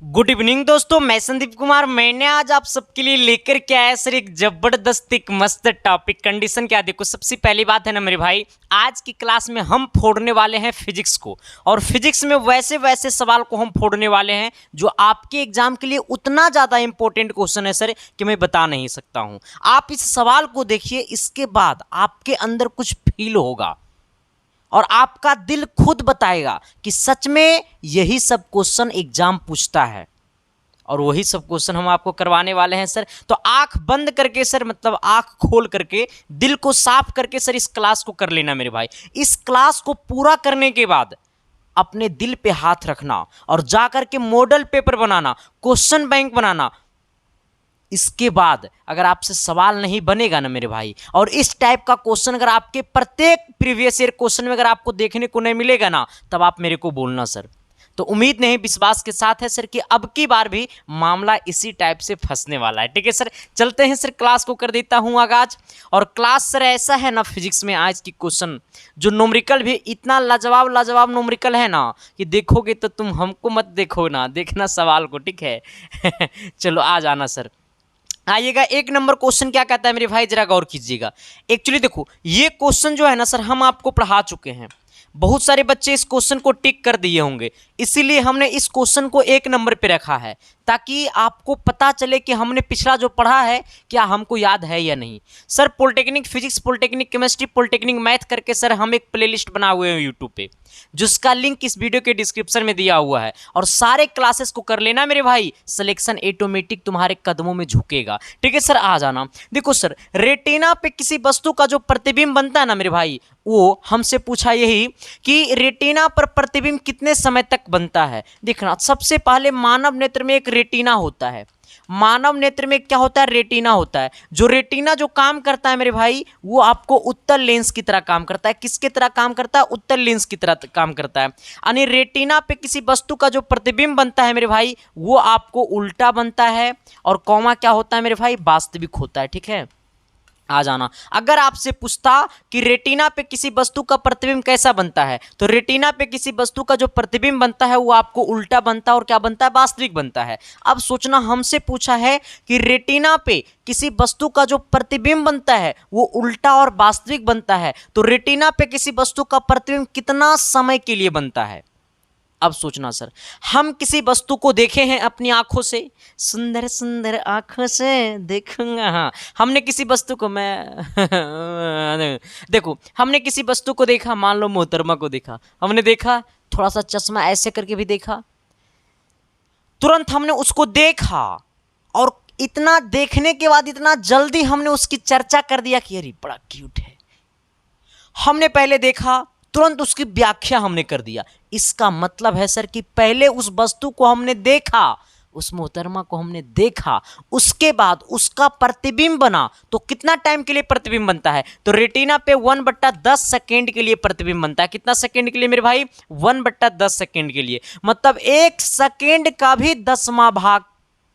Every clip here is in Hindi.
गुड इवनिंग दोस्तों, मैं संदीप कुमार। मैंने आज आप सबके लिए लेकर के आया सर एक जबरदस्त एक मस्त टॉपिक। कंडीशन क्या देखो, सबसे पहली बात है ना मेरे भाई, आज की क्लास में हम फोड़ने वाले हैं फिजिक्स को। और फिजिक्स में वैसे वैसे सवाल को हम फोड़ने वाले हैं जो आपके एग्जाम के लिए उतना ज़्यादा इंपॉर्टेंट क्वेश्चन है सर कि मैं बता नहीं सकता हूँ। आप इस सवाल को देखिए, इसके बाद आपके अंदर कुछ फील होगा और आपका दिल खुद बताएगा कि सच में यही सब क्वेश्चन एग्जाम पूछता है। और वही सब क्वेश्चन हम आपको करवाने वाले हैं सर। तो आंख बंद करके सर, मतलब आंख खोल करके, दिल को साफ करके सर इस क्लास को कर लेना मेरे भाई। इस क्लास को पूरा करने के बाद अपने दिल पे हाथ रखना और जाकर के मॉडल पेपर बनाना, क्वेश्चन बैंक बनाना। इसके बाद अगर आपसे सवाल नहीं बनेगा ना मेरे भाई, और इस टाइप का क्वेश्चन अगर आपके प्रत्येक प्रीवियस ईयर क्वेश्चन में अगर आपको देखने को नहीं मिलेगा ना, तब आप मेरे को बोलना सर। तो उम्मीद नहीं, विश्वास के साथ है सर कि अब की बार भी मामला इसी टाइप से फंसने वाला है। ठीक है सर, चलते हैं सर, क्लास को कर देता हूं आगाज। और क्लास सर ऐसा है ना, फिजिक्स में आज की क्वेश्चन जो न्यूमेरिकल भी इतना लाजवाब लाजवाब न्यूमेरिकल है ना कि देखोगे तो तुम हमको मत देखो ना, देखना सवाल को। ठीक है चलो आ जाना सर। आइएगा, एक नंबर क्वेश्चन क्या कहता है मेरे भाई, जरा गौर कीजिएगा। एक्चुअली देखो, ये क्वेश्चन जो है ना सर, हम आपको पढ़ा चुके हैं। बहुत सारे बच्चे इस क्वेश्चन को टिक कर दिए होंगे, इसीलिए हमने इस क्वेश्चन को एक नंबर पे रखा है, ताकि आपको पता चले कि हमने पिछला जो पढ़ा है क्या हमको याद है या नहीं। Sir polytechnic physics, polytechnic chemistry, polytechnic math करके सर हम एक प्लेलिस्ट बना हुए हैं यूट्यूब पे, जिसका लिंक इस वीडियो के डिस्क्रिप्शन में दिया हुआ है। और सारे क्लासेस को कर लेना मेरे भाई, सिलेक्शन ऑटोमेटिक तुम्हारे कदमों में झुकेगा। ठीक है सर, आ जाना। देखो सर, रेटिना पे किसी वस्तु का जो प्रतिबिंब बनता है ना मेरे भाई, वो हमसे पूछा यही कि रेटिना पर प्रतिबिंब कितने समय तक बनता है। देखना, सबसे पहले मानव नेत्र में एक रेटिना होता है। मानव नेत्र में क्या होता है? रेटिना होता है। जो रेटिना जो काम करता है मेरे भाई, वो आपको उत्तल लेंस की तरह काम करता है। किसकी तरह काम करता है? उत्तल लेंस की तरह काम करता है। यानी रेटिना पे किसी वस्तु का जो प्रतिबिंब बनता है मेरे भाई, वो आपको उल्टा बनता है। और कौमा क्या होता है मेरे भाई? वास्तविक होता है। ठीक है, आ जाना। अगर आपसे पूछता कि रेटिना पे किसी वस्तु का प्रतिबिंब कैसा बनता है, तो रेटिना पे किसी वस्तु का जो प्रतिबिंब बनता है वो आपको उल्टा बनता है। और क्या बनता है? वास्तविक बनता है। अब सोचना, हमसे पूछा है कि रेटिना पे किसी वस्तु का जो प्रतिबिंब बनता है वो उल्टा और वास्तविक बनता है, तो रेटिना पे किसी वस्तु का प्रतिबिंब कितना समय के लिए बनता है। अब सोचना सर, हम किसी वस्तु को देखे हैं अपनी आंखों से, सुंदर सुंदर आंखों से देखूंगा। हाँ, हमने किसी वस्तु को, मैं देखो, हमने किसी वस्तु को देखा, मान लो मोहतरमा को देखा, हमने देखा, थोड़ा सा चश्मा ऐसे करके भी देखा, तुरंत हमने उसको देखा, और इतना देखने के बाद इतना जल्दी हमने उसकी चर्चा कर दिया कि अरे बड़ा क्यूट है। हमने पहले देखा, तुरंत उसकी व्याख्या हमने कर दिया। इसका मतलब है सर कि पहले उस वस्तु को हमने देखा, उस मोहतरमा को हमने देखा, उसके बाद उसका प्रतिबिंब बना। तो कितना टाइम के लिए प्रतिबिंब बनता है? तो रेटिना पे 1/10 सेकेंड के लिए प्रतिबिंब बनता है। कितना सेकेंड के लिए मेरे भाई? 1/10 सेकेंड के लिए। मतलब 1 सेकेंड का भी 10वां भाग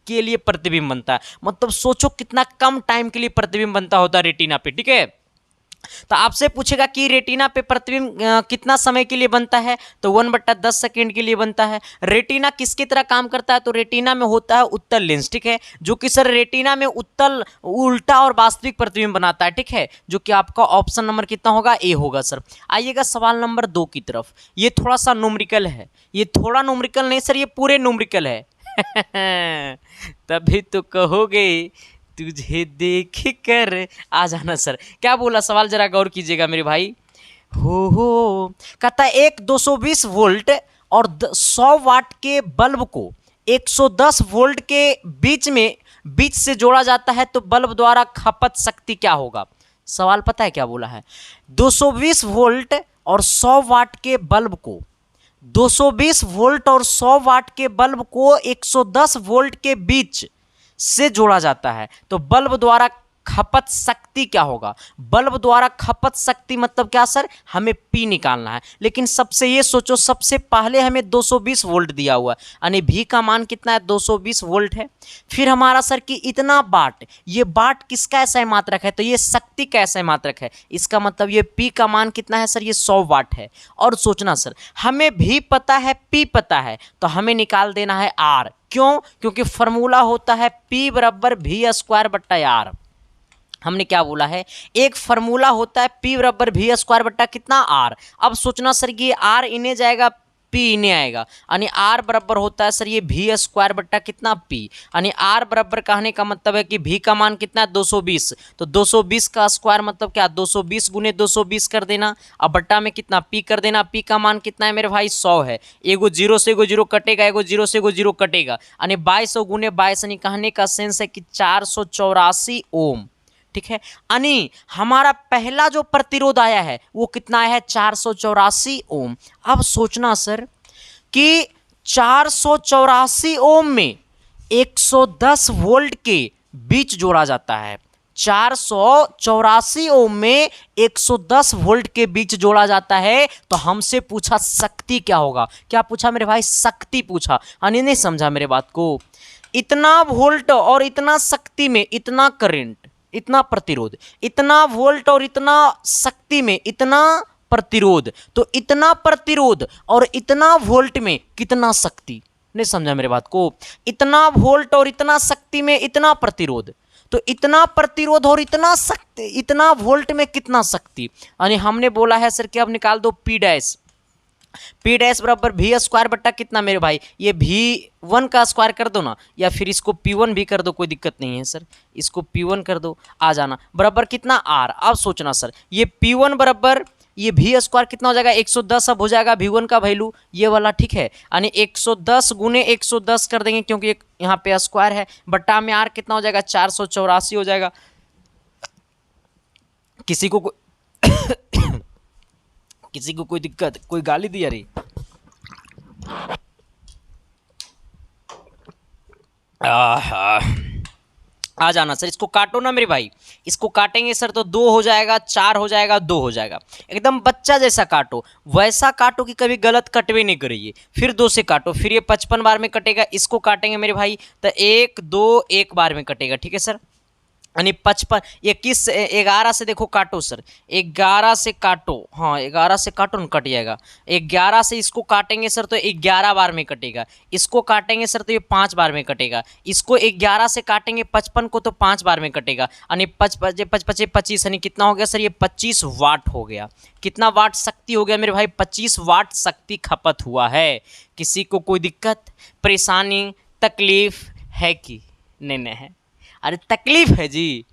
के लिए प्रतिबिंब बनता है। मतलब सोचो कितना कम टाइम के लिए प्रतिबिंब बनता होता है रेटिना पे। ठीक है, तो आपसे पूछेगा कि रेटिना पे प्रतिबिंब कितना समय के लिए बनता है, तो 1/10 सेकेंड के लिए बनता है। रेटिना किसकी तरह काम करता है? तो रेटिना में होता है उत्तल लेंस। ठीक है, जो कि सर रेटिना में उत्तल, उल्टा और वास्तविक प्रतिबिंब बनाता है। ठीक है, जो कि आपका ऑप्शन नंबर कितना होगा? ए होगा सर। आइएगा सवाल नंबर 2 की तरफ। ये थोड़ा सा न्यूमेरिकल है, ये थोड़ा न्यूमेरिकल नहीं सर, ये पूरे न्यूमेरिकल है तभी तो कहोगे तुझे देख कर। आ जाना सर, क्या बोला सवाल, जरा गौर कीजिएगा मेरे भाई। हो कहता है एक 220 वोल्ट और 100 वाट के बल्ब को 110 वोल्ट के बीच से जोड़ा जाता है, तो बल्ब द्वारा खपत शक्ति क्या होगा? सवाल पता है क्या बोला है? 220 वोल्ट और 100 वाट के बल्ब को, 220 वोल्ट और 100 वाट के बल्ब को 110 वोल्ट के बीच से जोड़ा जाता है, तो बल्ब द्वारा खपत शक्ति क्या होगा, बल्ब द्वारा खपत शक्ति मतलब क्या सर, हमें P निकालना है। लेकिन सबसे ये सोचो, सबसे पहले हमें 220 वोल्ट दिया हुआ है, यानी V का मान कितना है, 220 वोल्ट है। फिर हमारा सर कि इतना वाट, ये वाट किसका SI मात्रक है, तो ये शक्ति का SI मात्रक है। इसका मतलब ये P का मान कितना है सर, ये 100 वाट है। और सोचना सर, हमें V पता है, P पता है, तो हमें निकाल देना है R। क्यों, क्योंकि फॉर्मूला होता है P बराबर V² R। हमने क्या बोला है, एक फार्मूला होता है P बराबर V² बट्टा कितना R। अब सोचना सर ये R इन्हें जाएगा, P इन्हें आएगा, यानी R बराबर होता है सर ये V² बट्टा कितना P, यानी R बराबर कहने का मतलब है कि V का मान कितना है 220, तो 220 का स्क्वायर मतलब क्या, 220 गुने 220 कर देना, अब बट्टा में कितना P कर देना। P का मान कितना है मेरे भाई, 100 है। एगो जीरो से एगो जीरो कटेगा, एगो जीरो से एगो जीरो कटेगा, यानी 2200 गुने 22, यानी कहने का सेंस है कि 484 ओम। ठीक है, यानी हमारा पहला जो प्रतिरोध आया है वो कितना है, 484 ओम। अब सोचना सर कि 484 ओम में 110 वोल्ट के बीच जोड़ा जाता है, 484 ओम में 110 वोल्ट के बीच जोड़ा जाता है। तो हमसे पूछा शक्ति क्या होगा, क्या पूछा मेरे भाई, शक्ति पूछा। यानी नहीं समझा मेरे बात को, इतना वोल्ट और इतना शक्ति में इतना करंट, इतना प्रतिरोध, इतना वोल्ट और इतना शक्ति में इतना प्रतिरोध, तो इतना प्रतिरोध और इतना वोल्ट में कितना शक्ति, नहीं समझा मेरे बात को, इतना वोल्ट और इतना शक्ति में इतना प्रतिरोध, तो इतना प्रतिरोध और इतना शक्ति, इतना वोल्ट में कितना शक्ति, यानी हमने बोला है सर कि अब निकाल दो P डैश बराबर V² बट्टा कितना मेरे भाई, ये V1 का स्क्वायर कर दो ना, या फिर इसको P1 भी कर दो, कोई दिक्कत नहीं है सर, इसको P1 कर दो, आ जाना बराबर कितना R। अब सोचना सर ये P1 बराबर ये V² कितना हो जाएगा, 110। अब हो जाएगा V1 का वैल्यू ये वाला, ठीक है, यानी 110 गुने 110 कर देंगे क्योंकि यहाँ पे स्क्वायर है, बट्टा में R कितना हो जाएगा, 484 हो जाएगा। किसी को कोई दिक्कत, कोई गाली दी अरे, आ जाना सर, इसको काटो ना मेरे भाई, इसको काटेंगे सर तो 2 हो जाएगा, 4 हो जाएगा, 2 हो जाएगा, एकदम बच्चा जैसा काटो, वैसा काटो कि कभी गलत कटवे नहीं करिए। फिर 2 से काटो, फिर ये 55 बार में कटेगा, इसको काटेंगे मेरे भाई तो 1 2 1 बार में कटेगा, ठीक है सर, यानी 55 21 11 से देखो काटो सर, 11 से काटो, हाँ 11 से काटो न कट जाएगा, 11 से इसको काटेंगे सर तो 11 बार में कटेगा, इसको काटेंगे सर तो ये 5 बार में कटेगा, इसको 11 से काटेंगे 55 को तो 5 बार में कटेगा, यानी 25 यानी कितना हो गया सर, ये 25 वाट हो गया। कितना वाट शक्ति हो गया मेरे भाई, 25 वाट शक्ति खपत हुआ है। किसी को कोई दिक्कत परेशानी तकलीफ है कि नहीं है, अरे तकलीफ है जी,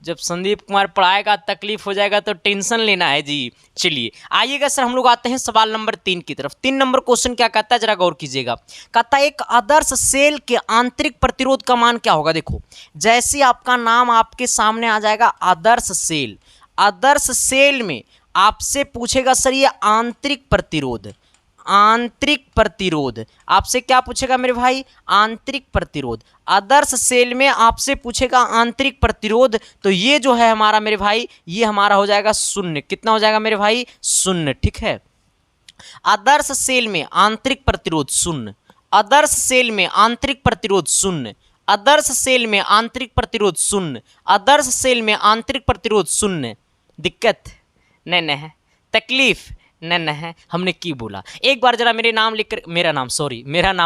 जब संदीप कुमार पढ़ाएगा तकलीफ हो जाएगा तो टेंशन लेना है जी। चलिए आइएगा सर, हम लोग आते हैं सवाल नंबर 3 की तरफ। 3 नंबर क्वेश्चन क्या कहता है, जरा गौर कीजिएगा। कहता है एक आदर्श सेल के आंतरिक प्रतिरोध का मान क्या होगा। देखो जैसे आपका नाम आपके सामने आ जाएगा आदर्श सेल, आदर्श सेल में आपसे पूछेगा सर ये आंतरिक प्रतिरोध, आंतरिक प्रतिरोध आपसे क्या पूछेगा मेरे भाई, आंतरिक प्रतिरोध। आदर्श सेल में आपसे पूछेगा आंतरिक प्रतिरोध, तो ये जो है हमारा मेरे भाई, ये हमारा हो जाएगा 0। कितना हो जाएगा मेरे भाई, 0, ठीक है। आदर्श सेल में आंतरिक प्रतिरोध 0, आदर्श सेल में आंतरिक प्रतिरोध 0, आदर्श सेल में आंतरिक प्रतिरोध 0, आदर्श सेल में आंतरिक प्रतिरोध 0। दिक्कत नहीं है, तकलीफ नहीं है, हमने की बोला। एक बार जरा मेरे नाम लिखकर, मेरा नाम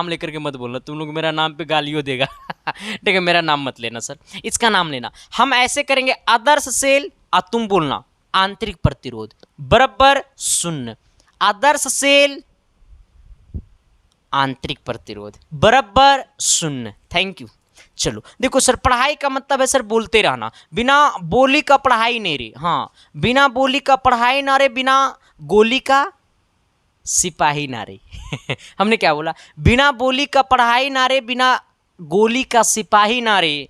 लेकर के मत बोलना, तुम लोग मेरा नाम पे गालियों देगा ठीक है, मेरा नाम मत लेना सर, इसका नाम लेना। हम ऐसे करेंगे, आदर्श सेल और तुम बोलना आंतरिक प्रतिरोध बराबर 0, आदर्श सेल आंतरिक प्रतिरोध बराबर 0। Thank you. चलो देखो सर, पढ़ाई का मतलब है सर बोलते रहना, बिना बोली का पढ़ाई नहीं रे, हाँ बिना बोली का पढ़ाई ना रे, बिना गोली का सिपाही ना रे हमने क्या बोला, बिना बोली का पढ़ाई ना रे, बिना गोली का सिपाही ना रे,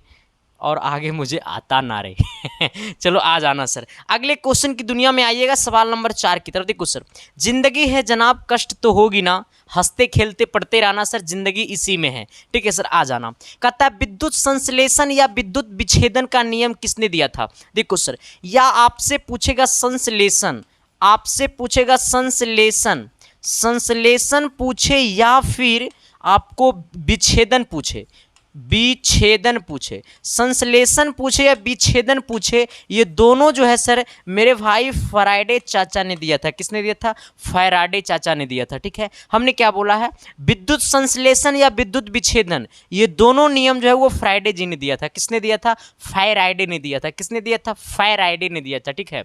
और आगे मुझे आता ना रहे। चलो आ जाना सर, अगले क्वेश्चन की दुनिया में आइएगा। सवाल नंबर 4 की तरफ देखो सर। जिंदगी है जनाब कष्ट तो होगी ना, हंसते खेलते पढ़ते रहना सर, जिंदगी इसी में है। ठीक है सर, आ जाना। कहता है विद्युत संश्लेषण या विद्युत विच्छेदन का नियम किसने दिया था? देखो सर, या आपसे पूछेगा संश्लेषण, आपसे पूछेगा संश्लेषण, संश्लेषण पूछे या फिर आपको विच्छेदन पूछे, विच्छेदन पूछे, संश्लेषण पूछे या विच्छेदन पूछे, ये दोनों जो है सर मेरे भाई फैराडे चाचा ने दिया था। किसने दिया था? फैराडे चाचा ने दिया था। ठीक है, हमने क्या बोला है? विद्युत संश्लेषण या विद्युत विच्छेदन, ये दोनों नियम जो है वो फैराडे जी ने दिया था। किसने दिया था? फैराडे ने दिया था। किसने दिया था? फैराडे ने दिया था। ठीक है,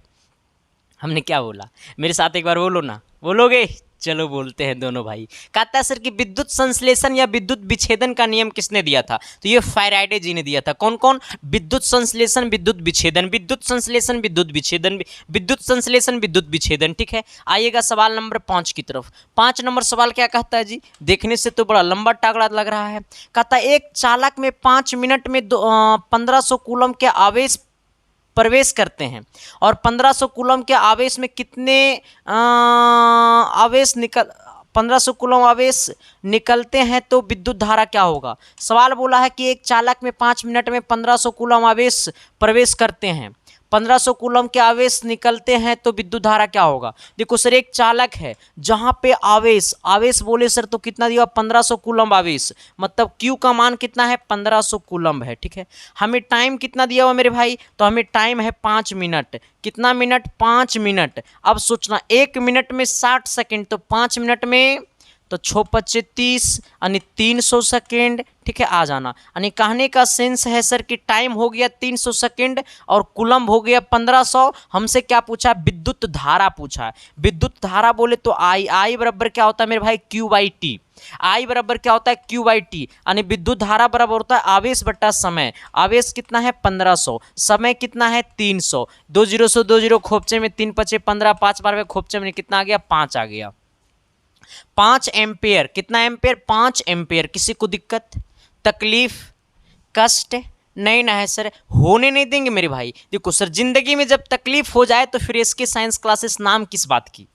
हमने क्या बोला? मेरे साथ एक बार बोलो ना, बोलोगे? चलो बोलते हैं दोनों भाई। कहता है सर कि विद्युत संश्लेषण या विद्युत विच्छेदन का नियम किसने दिया था? तो ये फैराडे जी ने दिया था। कौन कौन? विद्युत संश्लेषण, विद्युत विच्छेदन, विद्युत संश्लेषण, विद्युत विच्छेदन, विद्युत संश्लेषण, विद्युत विच्छेदन। ठीक है, आइएगा सवाल नंबर 5 की तरफ। 5 नंबर सवाल क्या कहता है जी? देखने से तो बड़ा लंबा टागड़ा लग रहा है। कहता है एक चालक में 5 मिनट में 1500 कूलम के आवेश प्रवेश करते हैं और 1500 कूलम के आवेश में कितने आवेश निकल 1500 कूलम आवेश निकलते हैं तो विद्युत धारा क्या होगा? सवाल बोला है कि एक चालक में 5 मिनट में 1500 कूलम आवेश प्रवेश करते हैं, 1500 कूलम के आवेश निकलते हैं तो विद्युत धारा क्या होगा? देखो सर, एक चालक है जहां पे आवेश, आवेश बोले सर तो कितना दिया? 1500 कूलम आवेश, मतलब Q का मान कितना है? 1500 कूलम है। ठीक है, हमें टाइम कितना दिया हुआ मेरे भाई? तो हमें टाइम है 5 मिनट। कितना मिनट? 5 मिनट। अब सोचना, 1 मिनट में 60 सेकेंड, तो 5 मिनट में तो 6 पच्चे 30 यानी 300 सेकेंड। ठीक है, आ जाना। यानी कहने का सेंस है सर कि टाइम हो गया 300 सेकेंड और कुलम्ब हो गया 1500। हमसे क्या पूछा? विद्युत धारा पूछा है। विद्युत धारा बोले तो आई बराबर क्या होता है मेरे भाई? Q by T. आई बराबर क्या होता है? Q by T. यानी विद्युत धारा बराबर होता है आवेश बटा समय। आवेश कितना है? 1500, समय कितना है? 300। 2 0 से 2 0 खोपचे में 3 पचे 15, 5 बार में खोपचे में कितना आ गया? 5 आ गया। 5 एम्पेयर। कितना एम्पेयर? 5 एम्पेयर। किसी को दिक्कत, तकलीफ, कष्ट नहीं ना है सर? होने नहीं देंगे मेरे भाई। देखो सर, जिंदगी में जब तकलीफ हो जाए तो फिर इसके साइंस क्लासेस नाम किस बात की?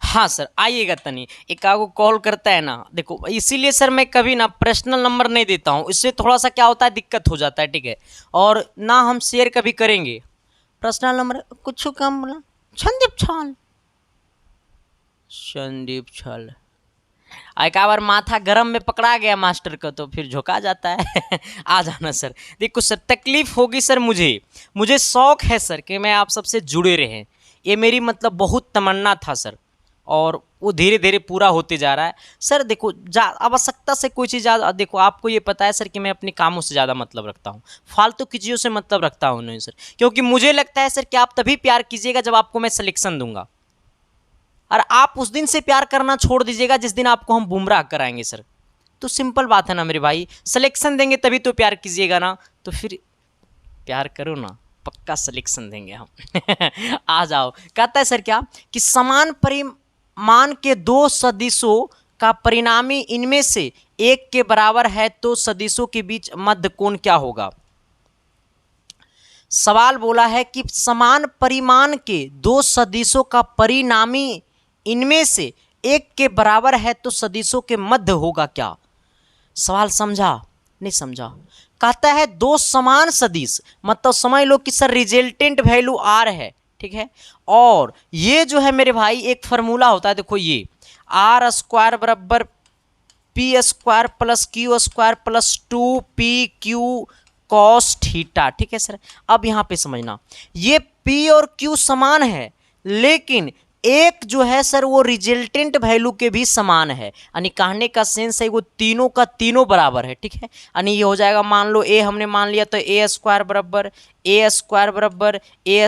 हाँ सर, आइएगा तनी। एक आगो कॉल करता है ना, देखो इसीलिए सर मैं कभी ना पर्सनल नंबर नहीं देता हूँ। इससे थोड़ा सा क्या होता है, दिक्कत हो जाता है। ठीक है, और ना हम शेयर कभी करेंगे पर्सनल नंबर। कुछ काम बोला? संदीप छाल, संदीप छाल। एक बार माथा गरम में पकड़ा गया मास्टर का तो फिर झुका जाता है। आ जाना सर। देखो सर, तकलीफ होगी सर, मुझे शौक है सर कि मैं आप सबसे जुड़े रहें। ये मेरी मतलब बहुत तमन्ना था सर, और वो धीरे धीरे पूरा होते जा रहा है सर। देखो आवश्यकता से कोई चीज़ ज़्यादा, देखो आपको ये पता है सर कि मैं अपने कामों से ज़्यादा मतलब रखता हूँ, फालतू की चीज़ों से मतलब रखता हूँ नहीं सर। क्योंकि मुझे लगता है सर कि आप तभी प्यार कीजिएगा जब आपको मैं सिलेक्शन दूंगा, और आप उस दिन से प्यार करना छोड़ दीजिएगा जिस दिन आपको हम गुमराह कराएंगे सर। तो सिंपल बात है ना मेरे भाई, सिलेक्शन देंगे तभी तो प्यार कीजिएगा ना, तो फिर प्यार करो ना, पक्का सिलेक्शन देंगे हम। आ जाओ। कहता है सर क्या कि समान परिमाण के दो सदिशों का परिणामी इनमें से एक के बराबर है तो सदिशों के बीच मध्य कोण क्या होगा? सवाल बोला है कि समान परिमाण के दो सदिशों का परिणामी इनमें से एक के बराबर है तो सदिशों के मध्य होगा क्या? सवाल समझा? नहीं समझा? कहता है दो समान सदिश, मतलब समझ लो कि सर रिजल्टेंट वैल्यू आर है। ठीक है, और ये जो है मेरे भाई एक फार्मूला होता है, देखो ये आर स्क्वायर बराबर P square plus Q square plus 2pq cos theta. ठीक है सर, अब यहां पे समझना, ये p और q समान है, लेकिन एक जो है सर वो रिजल्टेंट वैल्यू के भी समान है, यानी कहने का सेंस है वो तीनों का तीनों बराबर है, ठीक है। यानी ये हो जाएगा, मान लो ए हमने मान लिया तो ए स्क्वायर बराबर ए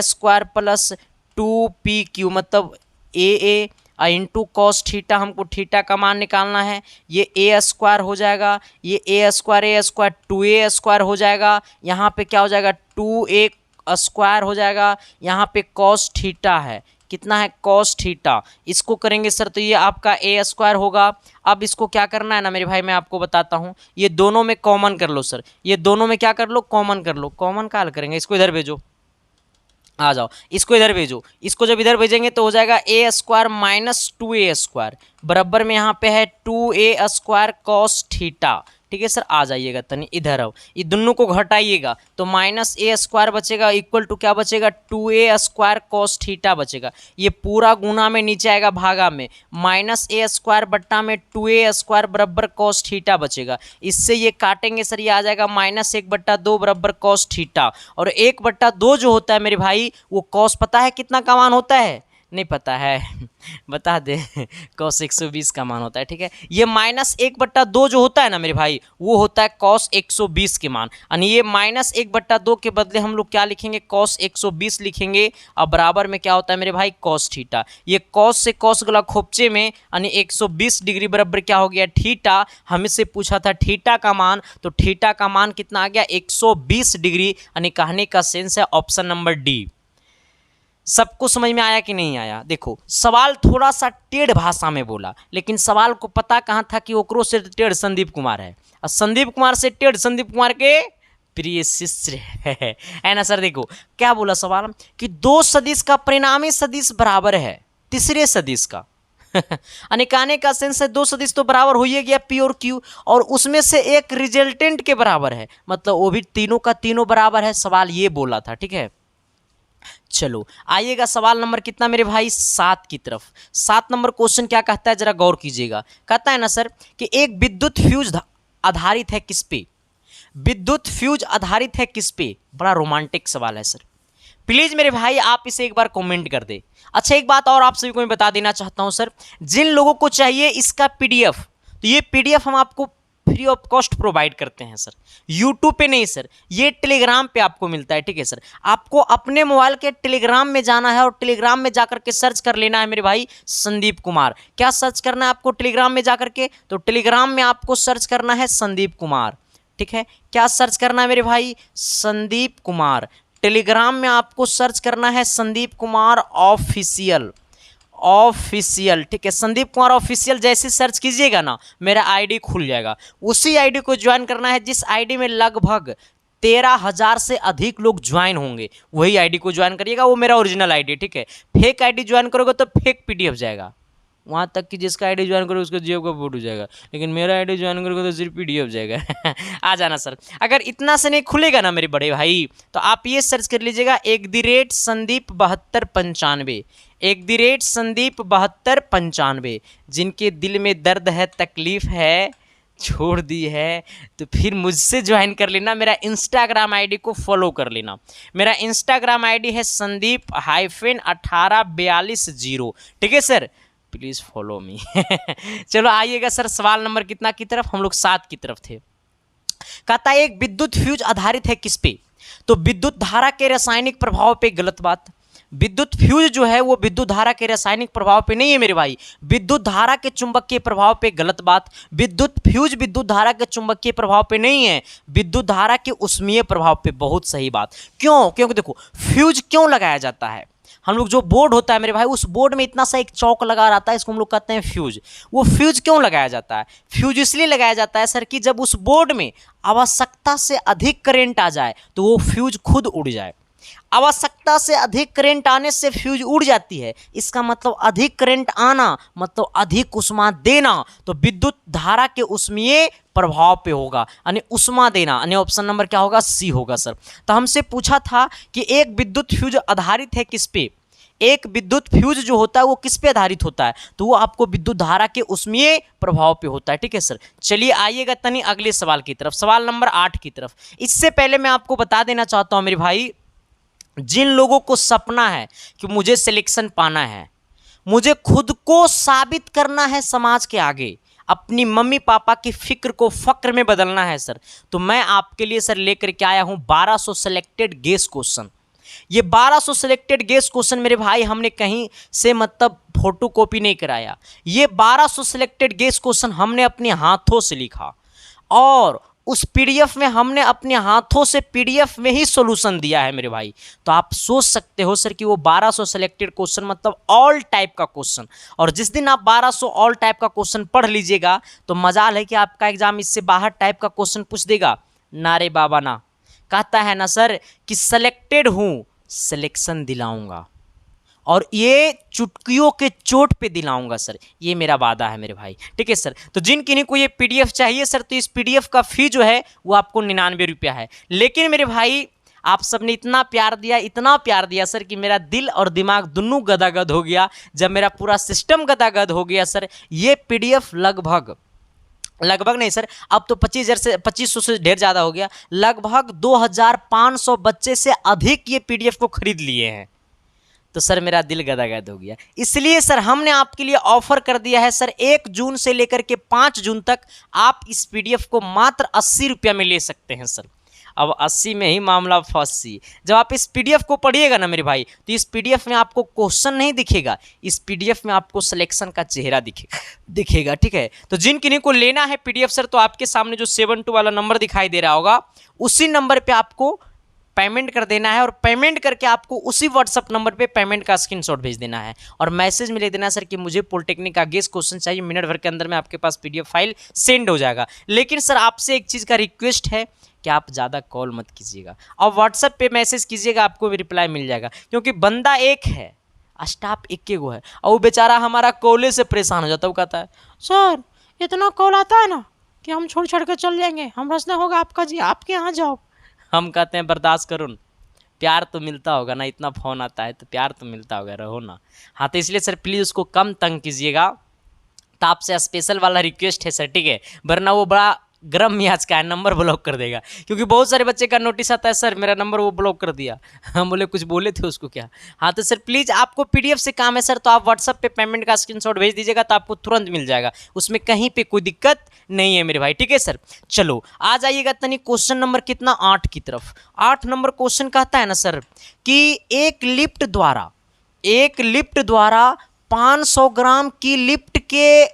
स्क्वायर प्लस 2pq, मतलब ए इंटू कॉस थीटा, हमको थीटा का मान निकालना है। ये ए स्क्वायर हो जाएगा, ये ए स्क्वायर 2a स्क्वायर हो जाएगा, यहाँ पे क्या हो जाएगा 2a स्क्वायर हो जाएगा, यहाँ पे कॉस थीटा है, कितना है कॉस थीटा, इसको करेंगे सर तो ये आपका ए स्क्वायर होगा। अब इसको क्या करना है ना मेरे भाई, मैं आपको बताता हूँ, ये दोनों में कॉमन कर लो सर, ये दोनों में क्या कर लो, कॉमन कर लो। कॉमन का हल करेंगे, इसको इधर भेजो, आ जाओ, इसको इधर भेजो, इसको जब इधर भेजेंगे तो हो जाएगा ए स्क्वायर माइनस 2a स्क्वायर बराबर में यहाँ पे है 2a स्क्वायर कॉस थीटा, ठीक है सर। आ जाइएगा तनी इधर आओ, ये दोनों को घटाइएगा तो माइनस ए स्क्वायर बचेगा इक्वल टू क्या बचेगा 2a स्क्वायर कॉस थीटा बचेगा। ये पूरा गुना में नीचे आएगा भागा में, माइनस ए स्क्वायर बट्टा में 2a स्क्वायर बराबर कॉस थीटा बचेगा। इससे ये काटेंगे सर, ये आ जाएगा -1/2 बराबर कॉस थीटा। और 1/2 जो होता है मेरे भाई वो कॉस पता है कितना का मान होता है, नहीं पता है बता दे, कॉस 120 का मान होता है, ठीक है। ये -1/2 जो होता है ना मेरे भाई वो होता है कॉस 120 के मान, यानी ये -1/2 के बदले हम लोग क्या लिखेंगे कॉस 120 लिखेंगे, और बराबर में क्या होता है मेरे भाई कॉस थीटा। ये कॉस से कॉस गला खोपचे में, यानी 120 डिग्री बराबर क्या हो गया थीटा। हमें से पूछा था थीटा का मान, तो थीटा का मान कितना आ गया 120 डिग्री, यानी कहने का सेंस है ऑप्शन नंबर डी। सबको समझ में आया कि नहीं आया? देखो सवाल थोड़ा सा टेढ़ भाषा में बोला, लेकिन सवाल को पता कहाँ था कि ओकरो से टेढ़ संदीप कुमार है, और संदीप कुमार से टेढ़ संदीप कुमार के प्रिय शिष्य है ना सर। देखो क्या बोला सवाल कि दो सदिश का परिणामी सदिश बराबर है तीसरे सदिश का यानी कहने का सेंस है दो सदिश तो बराबर हो ही गया पी और क्यू, और उसमें से एक रिजल्टेंट के बराबर है, मतलब वो भी तीनों का तीनों बराबर है। सवाल ये बोला था, ठीक है। चलो आइएगा सवाल नंबर कितना मेरे भाई 7 की तरफ। 7 नंबर क्वेश्चन क्या कहता है जरा गौर कीजिएगा। कहता है ना सर कि एक विद्युत फ्यूज आधारित है किस पे, विद्युत फ्यूज आधारित है किस पे। बड़ा रोमांटिक सवाल है सर, प्लीज मेरे भाई आप इसे एक बार कमेंट कर दे। अच्छा एक बात और आप सभी को मैं बता देना चाहता हूं सर, जिन लोगों को चाहिए इसका पीडीएफ, तो ये पीडीएफ हम आपको फ्री ऑफ कॉस्ट प्रोवाइड करते हैं सर, यूट्यूब पे नहीं सर, ये टेलीग्राम पे आपको मिलता है, ठीक है सर। आपको अपने मोबाइल के टेलीग्राम में जाना है और टेलीग्राम में जाकर के सर्च कर लेना है मेरे भाई संदीप कुमार। क्या सर्च करना है आपको टेलीग्राम में जाकर के, तो टेलीग्राम में आपको सर्च करना है संदीप कुमार, ठीक है। क्या सर्च करना है मेरे भाई संदीप कुमार, टेलीग्राम में आपको सर्च करना है संदीप कुमार ऑफिशियल, ठीक है। संदीप कुमार ऑफिशियल जैसे सर्च कीजिएगा ना मेरा आईडी खुल जाएगा, उसी आईडी को ज्वाइन करना है जिस आईडी में लगभग 13,000 से अधिक लोग ज्वाइन होंगे, वही आईडी को ज्वाइन करिएगा, वो मेरा ओरिजिनल आईडी, ठीक है। फेक आईडी ज्वाइन करोगे तो फेक पीडीएफ जाएगा, वहाँ तक कि जिसका आईडी ज्वाइन करोगे उसका जेब का फोटो जाएगा, लेकिन मेरा आईडी ज्वाइन करोगे तो सिर्फ पीडीएफ जाएगा आ जाना सर। अगर इतना से नहीं खुलेगा ना मेरे बड़े भाई तो आप ये सर्च कर लीजिएगा @संदीप 7295, @संदीप 7295। जिनके दिल में दर्द है तकलीफ है छोड़ दी है तो फिर मुझसे ज्वाइन कर लेना, मेरा इंस्टाग्राम आईडी को फॉलो कर लेना। मेरा इंस्टाग्राम आईडी है संदीप-1842, ठीक है सर, प्लीज़ फॉलो मी चलो आइएगा सर सवाल नंबर कितना की तरफ, हम लोग 7 की तरफ थे। कहता है एक विद्युत फ्यूज आधारित है किस पे, तो विद्युत धारा के रासायनिक प्रभाव पे। गलत बात, विद्युत फ्यूज जो है वो विद्युत धारा के रासायनिक प्रभाव पे नहीं है मेरे भाई, विद्युत धारा के चुंबकीय प्रभाव पे। गलत बात, विद्युत फ्यूज विद्युत धारा के चुंबकीय प्रभाव पे नहीं है, विद्युत धारा के उष्मीय प्रभाव पे। बहुत सही बात। क्यों? क्योंकि देखो फ्यूज क्यों लगाया जाता है, हम लोग जो बोर्ड होता है मेरे भाई उस बोर्ड में इतना सा एक चौक लगा रहता है, इसको हम लोग कहते हैं फ्यूज। वो फ्यूज क्यों लगाया जाता है? फ्यूज इसलिए लगाया जाता है सर कि जब उस बोर्ड में आवश्यकता से अधिक करंट आ जाए तो वो फ्यूज खुद उड़ जाए। आवश्यकता से अधिक करंट आने से फ्यूज उड़ जाती है, इसका मतलब अधिक करंट आना मतलब अधिक उष्मा देना, तो विद्युत धारा के उष्मीय प्रभाव पे होगा, यानी उष्मा देना, यानी ऑप्शन नंबर क्या होगा सी होगा सर। तो हमसे पूछा था कि एक विद्युत फ्यूज आधारित है किस पे, एक विद्युत फ्यूज जो होता है वो किस पे आधारित होता है, तो वो आपको विद्युत धारा के उष्मीय प्रभाव पे होता है, ठीक है सर। चलिए आइएगा तनी अगले सवाल की तरफ, सवाल नंबर 8 की तरफ। इससे पहले मैं आपको बता देना चाहता हूँ मेरे भाई, जिन लोगों को सपना है कि मुझे सिलेक्शन पाना है मुझे खुद को साबित करना है समाज के आगे, अपनी मम्मी पापा की फिक्र को फक्र में बदलना है सर। तो मैं आपके लिए सर लेकर के आया हूं 1200 सिलेक्टेड गेस क्वेश्चन। ये 1200 सिलेक्टेड गेस क्वेश्चन मेरे भाई हमने कहीं से मतलब फोटो कॉपी नहीं कराया। ये 1200 सिलेक्टेड गेस क्वेश्चन हमने अपने हाथों से लिखा और उस पीडीएफ में हमने अपने हाथों से पीडीएफ में ही सॉल्यूशन दिया है मेरे भाई। तो आप सोच सकते हो सर कि वो 1200 सिलेक्टेड क्वेश्चन मतलब ऑल टाइप का क्वेश्चन, और जिस दिन आप 1200 ऑल टाइप का क्वेश्चन पढ़ लीजिएगा तो मजाल है कि आपका एग्जाम इससे बाहर टाइप का क्वेश्चन पूछ देगा। ना रे बाबा ना, कहता है ना सर कि सिलेक्टेड हूं, सिलेक्शन दिलाऊंगा और ये चुटकियों के चोट पे दिलाऊंगा सर, ये मेरा वादा है मेरे भाई। ठीक है सर। तो जिन किन्हीं को ये पीडीएफ चाहिए सर, तो इस पीडीएफ का फी जो है वो आपको 99 रुपया है। लेकिन मेरे भाई आप सबने इतना प्यार दिया सर कि मेरा दिल और दिमाग दोनों गदागद हो गया। जब मेरा पूरा सिस्टम गदागद हो गया सर, ये पीडीएफ लगभग नहीं सर, अब तो 2500 से ढेर ज़्यादा हो गया, लगभग 2500 बच्चे से अधिक ये पीडीएफ को खरीद लिए हैं। तो सर मेरा दिल गदगद हो गया। इसलिए सर हमने आपके लिए ऑफर कर दिया है सर, 1 जून से लेकर के 5 जून तक आप इस पीडीएफ को मात्र 80 रुपया में ले सकते हैं सर। अब 80 में ही मामला फंसी। जब आप इस पीडीएफ को पढ़िएगा ना मेरे भाई, तो इस पीडीएफ में आपको क्वेश्चन नहीं दिखेगा, इस पीडीएफ में आपको सिलेक्शन का चेहरा दिखेगा। ठीक है। तो जिन किन्हीं को लेना है पीडीएफ सर, तो आपके सामने जो 72 वाला नंबर दिखाई दे रहा होगा, उसी नंबर पर आपको पेमेंट कर देना है और पेमेंट करके आपको उसी व्हाट्सअप नंबर पे पेमेंट का स्क्रीनशॉट भेज देना है और मैसेज में लिख देना है सर कि मुझे पॉलिटेक्निक का गेस क्वेश्चन चाहिए। मिनट भर के अंदर में आपके पास पीडीएफ फाइल सेंड हो जाएगा। लेकिन सर आपसे एक चीज़ का रिक्वेस्ट है कि आप ज़्यादा कॉल मत कीजिएगा और व्हाट्सएप पे मैसेज कीजिएगा, आपको भी रिप्लाई मिल जाएगा। क्योंकि बंदा एक है, स्टाफ एक गो है और वो बेचारा हमारा कॉले से परेशान हो जाता है। वो कहता है सर इतना कॉल आता है ना कि हम छोड़ के चल जाएंगे, हम रसना होगा आपका जी, आपके यहाँ जाओ। हम कहते हैं बर्दाश्त करो, प्यार तो मिलता होगा ना, इतना फ़ोन आता है तो प्यार तो मिलता होगा, रहो ना। हाँ तो इसलिए सर प्लीज़ उसको कम तंग कीजिएगा। तो आपसे स्पेशल वाला रिक्वेस्ट है सर, ठीक है, वरना वो बड़ा गरम मियाज का है, नंबर ब्लॉक कर देगा। क्योंकि बहुत सारे बच्चे का नोटिस आता है सर मेरा नंबर वो ब्लॉक कर दिया। हम बोले कुछ बोले थे उसको क्या। हाँ तो सर प्लीज़ आपको पीडीएफ से काम है सर, तो आप व्हाट्सएप पे पेमेंट का स्क्रीनशॉट भेज दीजिएगा तो आपको तुरंत मिल जाएगा, उसमें कहीं पे कोई दिक्कत नहीं है मेरे भाई। ठीक है सर। चलो आ जाइएगा तनी क्वेश्चन नंबर कितना 8 की तरफ। 8 नंबर क्वेश्चन कहता है ना सर कि एक लिफ्ट द्वारा 500 ग्राम की लिफ्ट के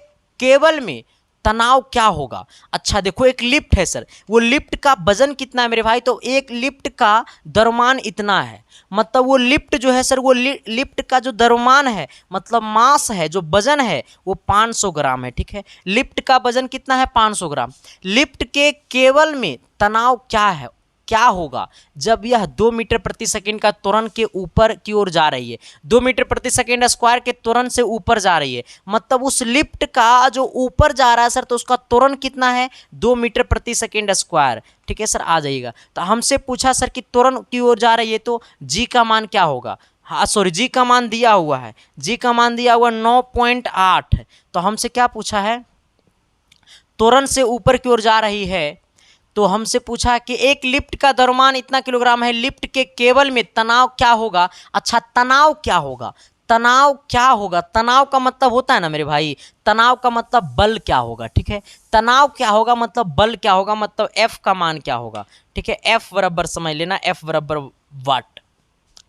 केबल में तनाव क्या होगा। अच्छा देखो एक लिफ्ट है सर, वो लिफ्ट का वजन कितना है मेरे भाई, तो एक लिफ्ट का द्रव्यमान इतना है। मतलब वो लिफ्ट जो है सर, वो लिफ्ट का जो द्रव्यमान है मतलब मास है, जो वजन है वो 500 ग्राम है। ठीक है, लिफ्ट का वजन कितना है 500 ग्राम। लिफ्ट के केबल में तनाव क्या होगा जब यह 2 मीटर प्रति सेकंड का त्वरण के ऊपर की ओर जा रही है। 2 मीटर प्रति सेकंड स्क्वायर के त्वरण से ऊपर जा रही है, मतलब उस लिफ्ट का जो ऊपर जा रहा है सर, तो उसका त्वरण कितना है 2 मीटर प्रति सेकंड स्क्वायर। ठीक है सर, आ जाइएगा। तो हमसे पूछा सर कि त्वरण की ओर जा रही है तो जी का मान क्या होगा। हाँ सॉरी, जी का मान दिया हुआ है, जी का मान दिया हुआ 9.8। तो हमसे क्या पूछा है, त्वरण से ऊपर की ओर जा रही है, तो हमसे पूछा कि एक लिफ्ट का द्रव्यमान इतना किलोग्राम है, लिफ्ट के केबल में तनाव क्या होगा। अच्छा तनाव क्या होगा, तनाव का मतलब होता है ना मेरे भाई, तनाव का मतलब बल क्या होगा। ठीक है, तनाव क्या होगा मतलब बल क्या होगा, मतलब F का मान क्या होगा। ठीक है, F बराबर समझ लेना, F बराबर वाट।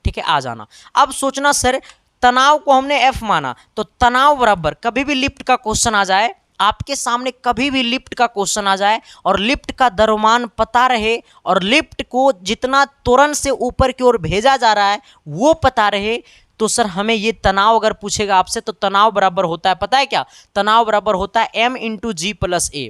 ठीक है, आ जाना। अब सोचना सर तनाव को हमने F माना, तो तनाव बराबर कभी भी लिफ्ट का क्वेश्चन आ जाए आपके सामने, कभी भी लिफ्ट का क्वेश्चन आ जाए और लिफ्ट का द्रव्यमान पता रहे और लिफ्ट को जितना त्वरण से ऊपर की ओर भेजा जा रहा है वो पता रहे, तो सर हमें ये तनाव अगर पूछेगा आपसे तो तनाव बराबर होता है, पता है क्या, तनाव बराबर होता है m इंटू जी प्लस ए।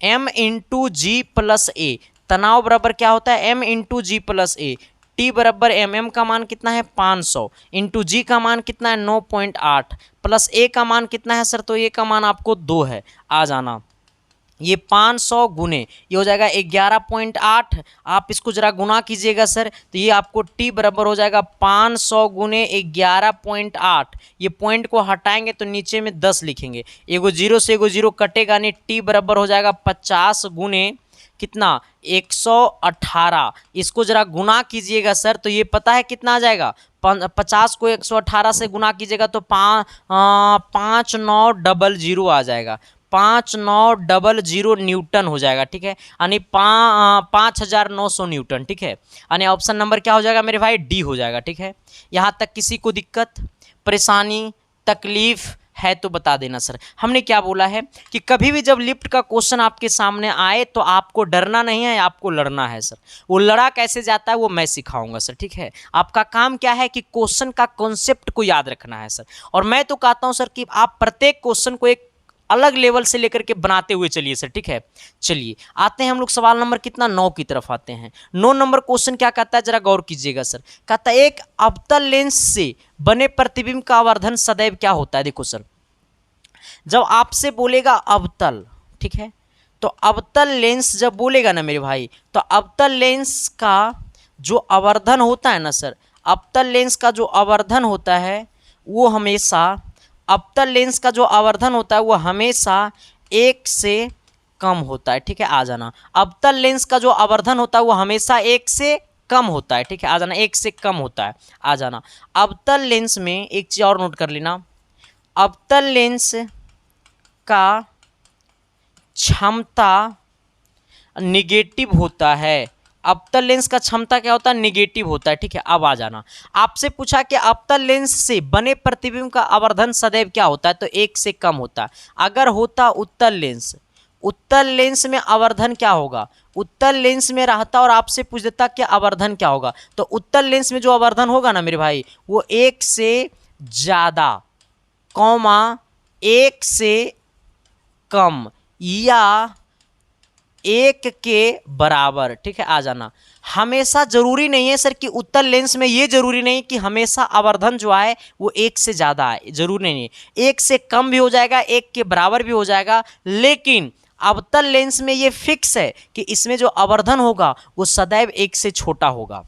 m इंटू जी प्लस ए, तनाव बराबर क्या होता है m इंटू जी प्लस ए। T बराबर mm का मान कितना है 500 इंटू जी का मान कितना है 9.8 प्लस A का मान कितना है सर, तो A का मान आपको 2 है। आ जाना, ये 500 गुने ये हो जाएगा 11.8। आप इसको जरा गुना कीजिएगा सर, तो ये आपको T बराबर हो जाएगा 500 गुने 11.8। ये पॉइंट को हटाएंगे तो नीचे में 10 लिखेंगे, एगो जीरो से एगो जीरो कटेगा नहीं। T बराबर हो जाएगा 50 गुने कितना 118, इसको जरा गुना कीजिएगा सर तो ये पता है कितना आ जाएगा, 50 को 118 से गुना कीजिएगा तो 5900 आ जाएगा, 5900 न्यूटन हो जाएगा, ठीक है, यानी 5900 न्यूटन, ठीक है, यानी ऑप्शन नंबर क्या हो जाएगा मेरे भाई, डी हो जाएगा, ठीक है। यहाँ तक किसी को दिक्कत, परेशानी, तकलीफ है तो बता देना सर। हमने क्या बोला है कि कभी भी जब लिफ्ट का क्वेश्चन आपके सामने आए तो आपको डरना नहीं है, आपको लड़ना है सर। वो लड़ा कैसे जाता है वो मैं सिखाऊंगा सर, ठीक है। आपका काम क्या है कि क्वेश्चन का कॉन्सेप्ट को याद रखना है सर, और मैं तो कहता हूं सर कि आप प्रत्येक क्वेश्चन को एक अलग लेवल से लेकर के बनाते हुए चलिए सर, ठीक है। चलिए आते हैं हम लोग सवाल नंबर कितना 9 की तरफ आते हैं। 9 नंबर क्वेश्चन क्या कहता है, जरा गौर कीजिएगा सर। कहता है एक अवतल लेंस से बने प्रतिबिंब का आवर्धन सदैव क्या होता है। देखो सर, जब आपसे बोलेगा अवतल, ठीक है, तो अवतल लेंस जब बोलेगा ना मेरे भाई, तो अवतल लेंस का जो आवर्धन होता है ना सर, अवतल लेंस का जो आवर्धन होता है वो हमेशा, अवतल लेंस का जो आवर्धन होता है वो हमेशा 1 से कम होता है, ठीक है। आ जाना, अवतल लेंस का जो आवर्धन होता है वो हमेशा 1 से कम होता है, ठीक है। आ जाना, 1 से कम होता है। आ जाना, अवतल लेंस में एक चीज और नोट कर लेना, अवतल लेंस का क्षमता निगेटिव होता है। अवतल लेंस का क्षमता क्या होता है, निगेटिव होता है, ठीक है। अब आ जाना, आपसे पूछा कि अवतल लेंस से बने प्रतिबिंब का आवर्धन सदैव क्या होता है, तो 1 से कम होता है। अगर होता उत्तल लेंस, उत्तल लेंस में आवर्धन क्या होगा, उत्तल लेंस में रहता और आपसे पूछ देता कि आवर्धन क्या होगा, तो उत्तल लेंस में जो आवर्धन होगा ना मेरे भाई वो 1 से ज़्यादा, कौमा 1 से कम या 1 के बराबर, ठीक है। आ जाना, हमेशा जरूरी नहीं है सर कि उत्तल लेंस में, ये जरूरी नहीं कि हमेशा आवर्धन जो आए वो 1 से ज़्यादा आए, जरूरी नहीं है। 1 से कम भी हो जाएगा, 1 के बराबर भी हो जाएगा, लेकिन अवतल लेंस में ये फिक्स है कि इसमें जो आवर्धन होगा वो सदैव 1 से छोटा होगा।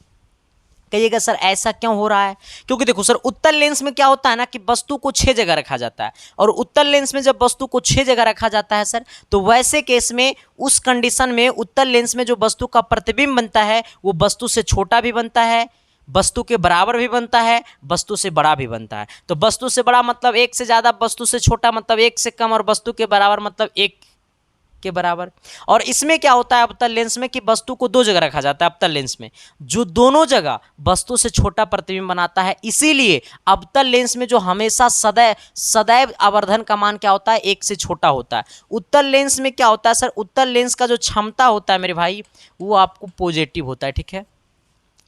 कहिएगा सर ऐसा क्यों हो रहा है, क्योंकि देखो सर उत्तल लेंस में क्या होता है ना कि वस्तु को 6 जगह रखा जाता है, और उत्तल लेंस में जब वस्तु को 6 जगह रखा जाता है सर, तो वैसे केस में उस कंडीशन में उत्तल लेंस में जो वस्तु का प्रतिबिंब बनता है वो वस्तु से छोटा भी बनता है, वस्तु के बराबर भी बनता है, वस्तु से बड़ा भी बनता है। तो वस्तु से बड़ा मतलब 1 से ज़्यादा, वस्तु से छोटा मतलब 1 से कम, और वस्तु के बराबर मतलब 1 के बराबर। और इसमें क्या होता है अवतल लेंस में कि वस्तु को 2 जगह रखा जाता है अवतल लेंस में, जो दोनों जगह वस्तु से छोटा प्रतिबिंब बनाता है। इसीलिए अवतल लेंस में जो हमेशा सदैव आवर्धन का मान क्या होता है, 1 से छोटा होता है। उत्तल लेंस में क्या होता है सर, उत्तल लेंस का जो क्षमता होता है मेरे भाई वो आपको पॉजिटिव होता है, ठीक है,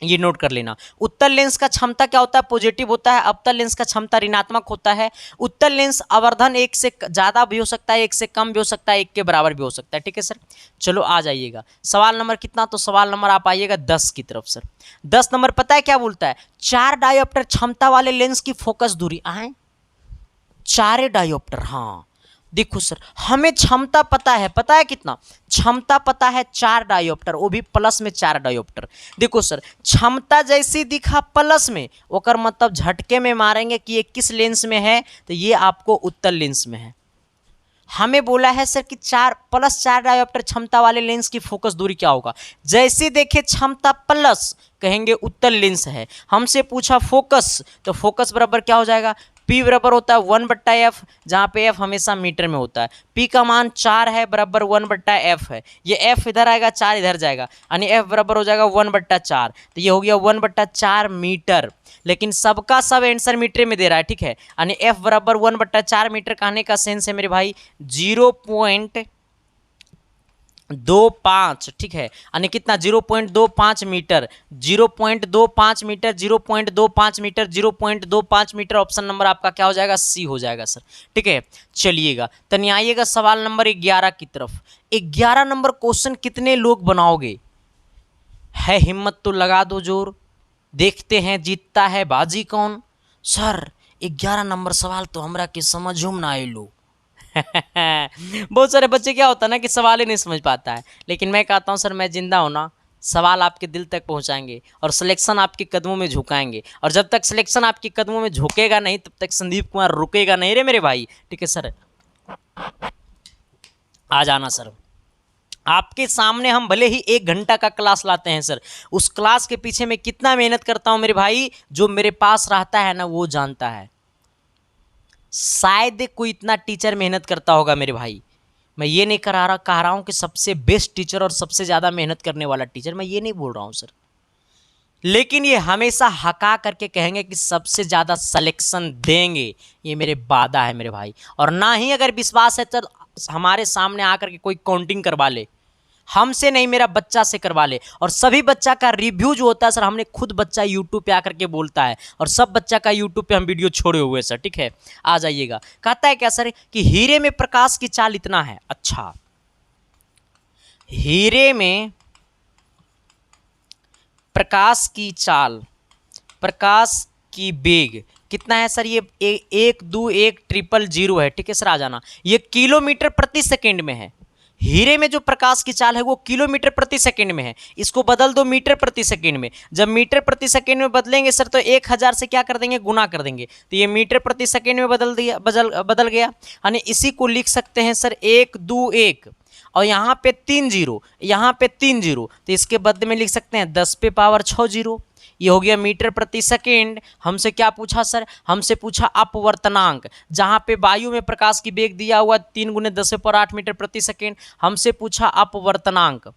ये नोट कर लेना। उत्तल लेंस का क्षमता क्या होता है, पॉजिटिव होता है। अवतल लेंस का क्षमता ऋणात्मक होता है। उत्तल लेंस आवर्धन 1 से ज़्यादा भी हो सकता है, 1 से कम भी हो सकता है, 1 के बराबर भी हो सकता है, ठीक है सर। चलो आ जाइएगा सवाल नंबर कितना, तो सवाल नंबर आप आइएगा 10 की तरफ सर। 10 नंबर पता है क्या बोलता है, 4 डायोप्टर क्षमता वाले लेंस की फोकस दूरी आए, 4 डायोप्टर, हाँ देखो सर हमें क्षमता पता है कितना, क्षमता पता है 4 डायोप्टर, वो भी प्लस में 4 डायोप्टर। देखो सर क्षमता जैसी दिखा प्लस में, ओकर मतलब झटके में मारेंगे कि ये किस लेंस में है, तो ये आपको उत्तल लेंस में है। हमें बोला है सर कि 4 डायोप्टर क्षमता वाले लेंस की फोकस दूरी क्या होगा, जैसे देखे क्षमता प्लस कहेंगे उत्तल लेंस है। हमसे पूछा फोकस, तो फोकस बराबर क्या हो जाएगा, P बराबर होता है 1/f, जहाँ पे f हमेशा मीटर में होता है। P का मान 4 है, बराबर 1/f है। ये f इधर आएगा, 4 इधर जाएगा, यानी f बराबर हो जाएगा 1/4। तो ये हो गया 1/4 मीटर, लेकिन सबका सब आंसर मीटर में दे रहा है, ठीक है। यानी f बराबर 1/4 मीटर कहने का सेंस है मेरे भाई 0.25, ठीक है, यानी कितना 0.25 metre, 0.25 metre, 0.25 metre, 0.25 metre. Option number आपका क्या हो जाएगा, सी हो जाएगा सर, ठीक है। चलिएगा तनी आइएगा सवाल नंबर 11 की तरफ। 11 नंबर क्वेश्चन कितने लोग बनाओगे, है हिम्मत तो लगा दो जोर, देखते हैं जीतता है बाजी कौन। सर 11 नंबर सवाल तो हमरा के समझूम ना आइलो। बहुत सारे बच्चे क्या होता है ना कि सवाल ही नहीं समझ पाता है, लेकिन मैं कहता हूँ सर मैं जिंदा हूँ ना, सवाल आपके दिल तक पहुँचाएंगे और सिलेक्शन आपके कदमों में झुकाएंगे, और जब तक सिलेक्शन आपके कदमों में झुकेगा नहीं तब तक संदीप कुमार रुकेगा नहीं रे मेरे भाई, ठीक है सर। आ जाना सर, आपके सामने हम भले ही 1 घंटा का क्लास लाते हैं सर, उस क्लास के पीछे मैं कितना मेहनत करता हूं मेरे भाई, जो मेरे पास रहता है ना वो जानता है। शायद कोई इतना टीचर मेहनत करता होगा मेरे भाई। मैं ये नहीं कह रहा हूं कि सबसे बेस्ट टीचर और सबसे ज़्यादा मेहनत करने वाला टीचर, मैं ये नहीं बोल रहा हूं सर, लेकिन ये हमेशा हका करके कहेंगे कि सबसे ज़्यादा सिलेक्शन देंगे, ये मेरे वादा है मेरे भाई। और ना ही अगर विश्वास है तो हमारे सामने आकर के कोई काउंटिंग करवा ले, हमसे नहीं मेरा बच्चा से करवा ले। और सभी बच्चा का रिव्यू जो होता है सर, हमने खुद बच्चा यूट्यूब पे आकर के बोलता है, और सब बच्चा का यूट्यूब पे हम वीडियो छोड़े हुए हैं सर, ठीक है, आ जाइएगा। कहता है क्या सर कि हीरे में प्रकाश की चाल इतना है। अच्छा, हीरे में प्रकाश की चाल, प्रकाश की वेग कितना है सर, ये 12100 है, ठीक है सर, आ जाना। ये किलोमीटर प्रति सेकेंड में है। हीरे में जो प्रकाश की चाल है वो किलोमीटर प्रति सेकेंड में है, इसको बदल दो मीटर प्रति सेकेंड में। जब मीटर प्रति सेकेंड में बदलेंगे सर तो 1000 से क्या कर देंगे, गुना कर देंगे, तो ये मीटर प्रति सेकेंड में बदल गया। यानी इसी को लिख सकते हैं सर 121, और यहाँ पे 3 जीरो, यहाँ पे 3 जीरो, तो इसके बदले में लिख सकते हैं 10 पे पावर 6 जीरो। ये हो गया मीटर प्रति सेकेंड। हमसे क्या पूछा सर, हमसे पूछा अपवर्तनांक, जहाँ पे वायु में प्रकाश की वेग दिया हुआ 3 × 10⁸ मीटर प्रति सेकेंड, हमसे पूछा अपवर्तनांक।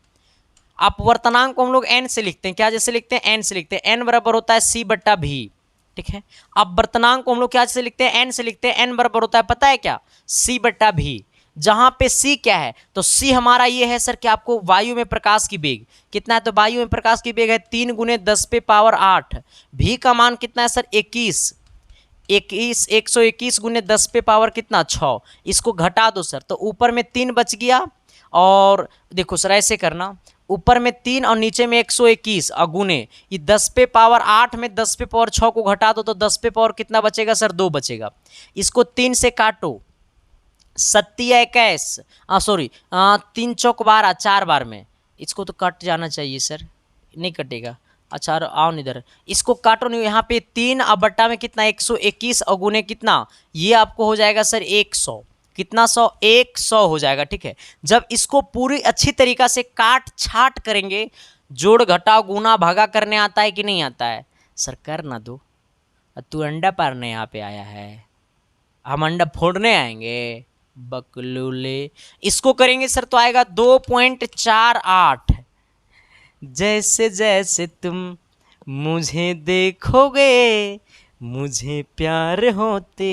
अपवर्तनांक को हम लोग n से लिखते हैं, क्या जैसे लिखते हैं, n से लिखते हैं, n बराबर होता है c/v, ठीक है। अपवर्तनांक को हम लोग क्या से लिखते हैं, n से लिखते हैं, n बराबर होता है पता है क्या, c/v। जहां पे c क्या है, तो c हमारा ये है सर कि आपको वायु में प्रकाश की वेग कितना है, तो वायु में प्रकाश की वेग है 3 × 10⁸। v का मान कितना है सर 121 × 10⁻⁴ कितना 6। इसको घटा दो सर, तो ऊपर में 3 बच गया, और देखो सर ऐसे करना, ऊपर में 3 और नीचे में 121 अगुने ये 10⁻⁸ में 10⁻6 को घटा दो तो 10 कितना बचेगा सर 2 बचेगा। इसको 3 से काटो, 7×21 सॉरी 3 चौक 12 4 बार में, इसको तो कट जाना चाहिए सर, नहीं कटेगा। अच्छा आओ इधर, इसको काटो नहीं, यहाँ पे 3 और बट्टा में कितना 121 और गुने कितना, ये आपको हो जाएगा सर 100, कितना 100 हो जाएगा, ठीक है। जब इसको पूरी अच्छी तरीक़ा से काट छाट करेंगे, जोड़ घटाव गुना भागा करने आता है कि नहीं आता है सर, कर ना दो, तू अंडा पारने यहाँ पे आया है, हम अंडा फोड़ने आएंगे बकलूले। इसको करेंगे सर तो आएगा 2.48। जैसे जैसे तुम मुझे देखोगे मुझे प्यार होते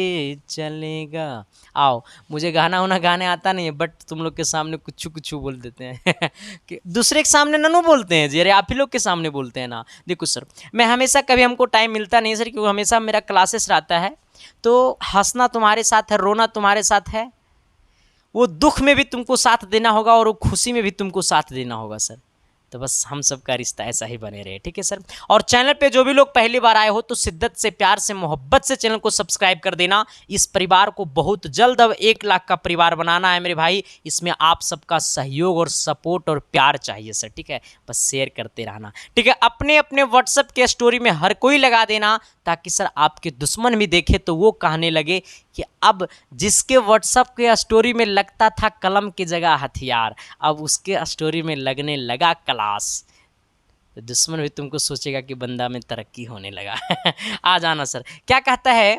चलेगा। आओ, मुझे गाना वाना गाने आता नहीं है, बट तुम लोग के सामने कुछ कुछ बोल देते हैं कि दूसरे के सामने ननू बोलते हैं जी, अरे आप ही लोग के सामने बोलते हैं ना। देखो सर, मैं हमेशा कभी हमको टाइम मिलता नहीं सर, क्योंकि हमेशा मेरा क्लासेस रहता है, तो हंसना तुम्हारे साथ है, रोना तुम्हारे साथ है, वो दुख में भी तुमको साथ देना होगा और वो खुशी में भी तुमको साथ देना होगा सर। तो बस हम सब का रिश्ता ऐसा ही बने रहे, ठीक है सर। और चैनल पे जो भी लोग पहली बार आए हो तो शिद्दत से, प्यार से, मोहब्बत से चैनल को सब्सक्राइब कर देना। इस परिवार को बहुत जल्द अब 1 लाख का परिवार बनाना है मेरे भाई, इसमें आप सबका सहयोग और सपोर्ट और प्यार चाहिए सर, ठीक है। बस शेयर करते रहना, ठीक है। अपने अपने व्हाट्सएप के स्टोरी में हर कोई लगा देना, ताकि सर आपके दुश्मन भी देखे तो वो कहने लगे कि अब जिसके व्हाट्सएप के स्टोरी में लगता था कलम की जगह हथियार, अब उसके स्टोरी में लगने लगा क्लास, तो दुश्मन भी तुमको सोचेगा कि बंदा में तरक्की होने लगा आ जाना सर। क्या कहता है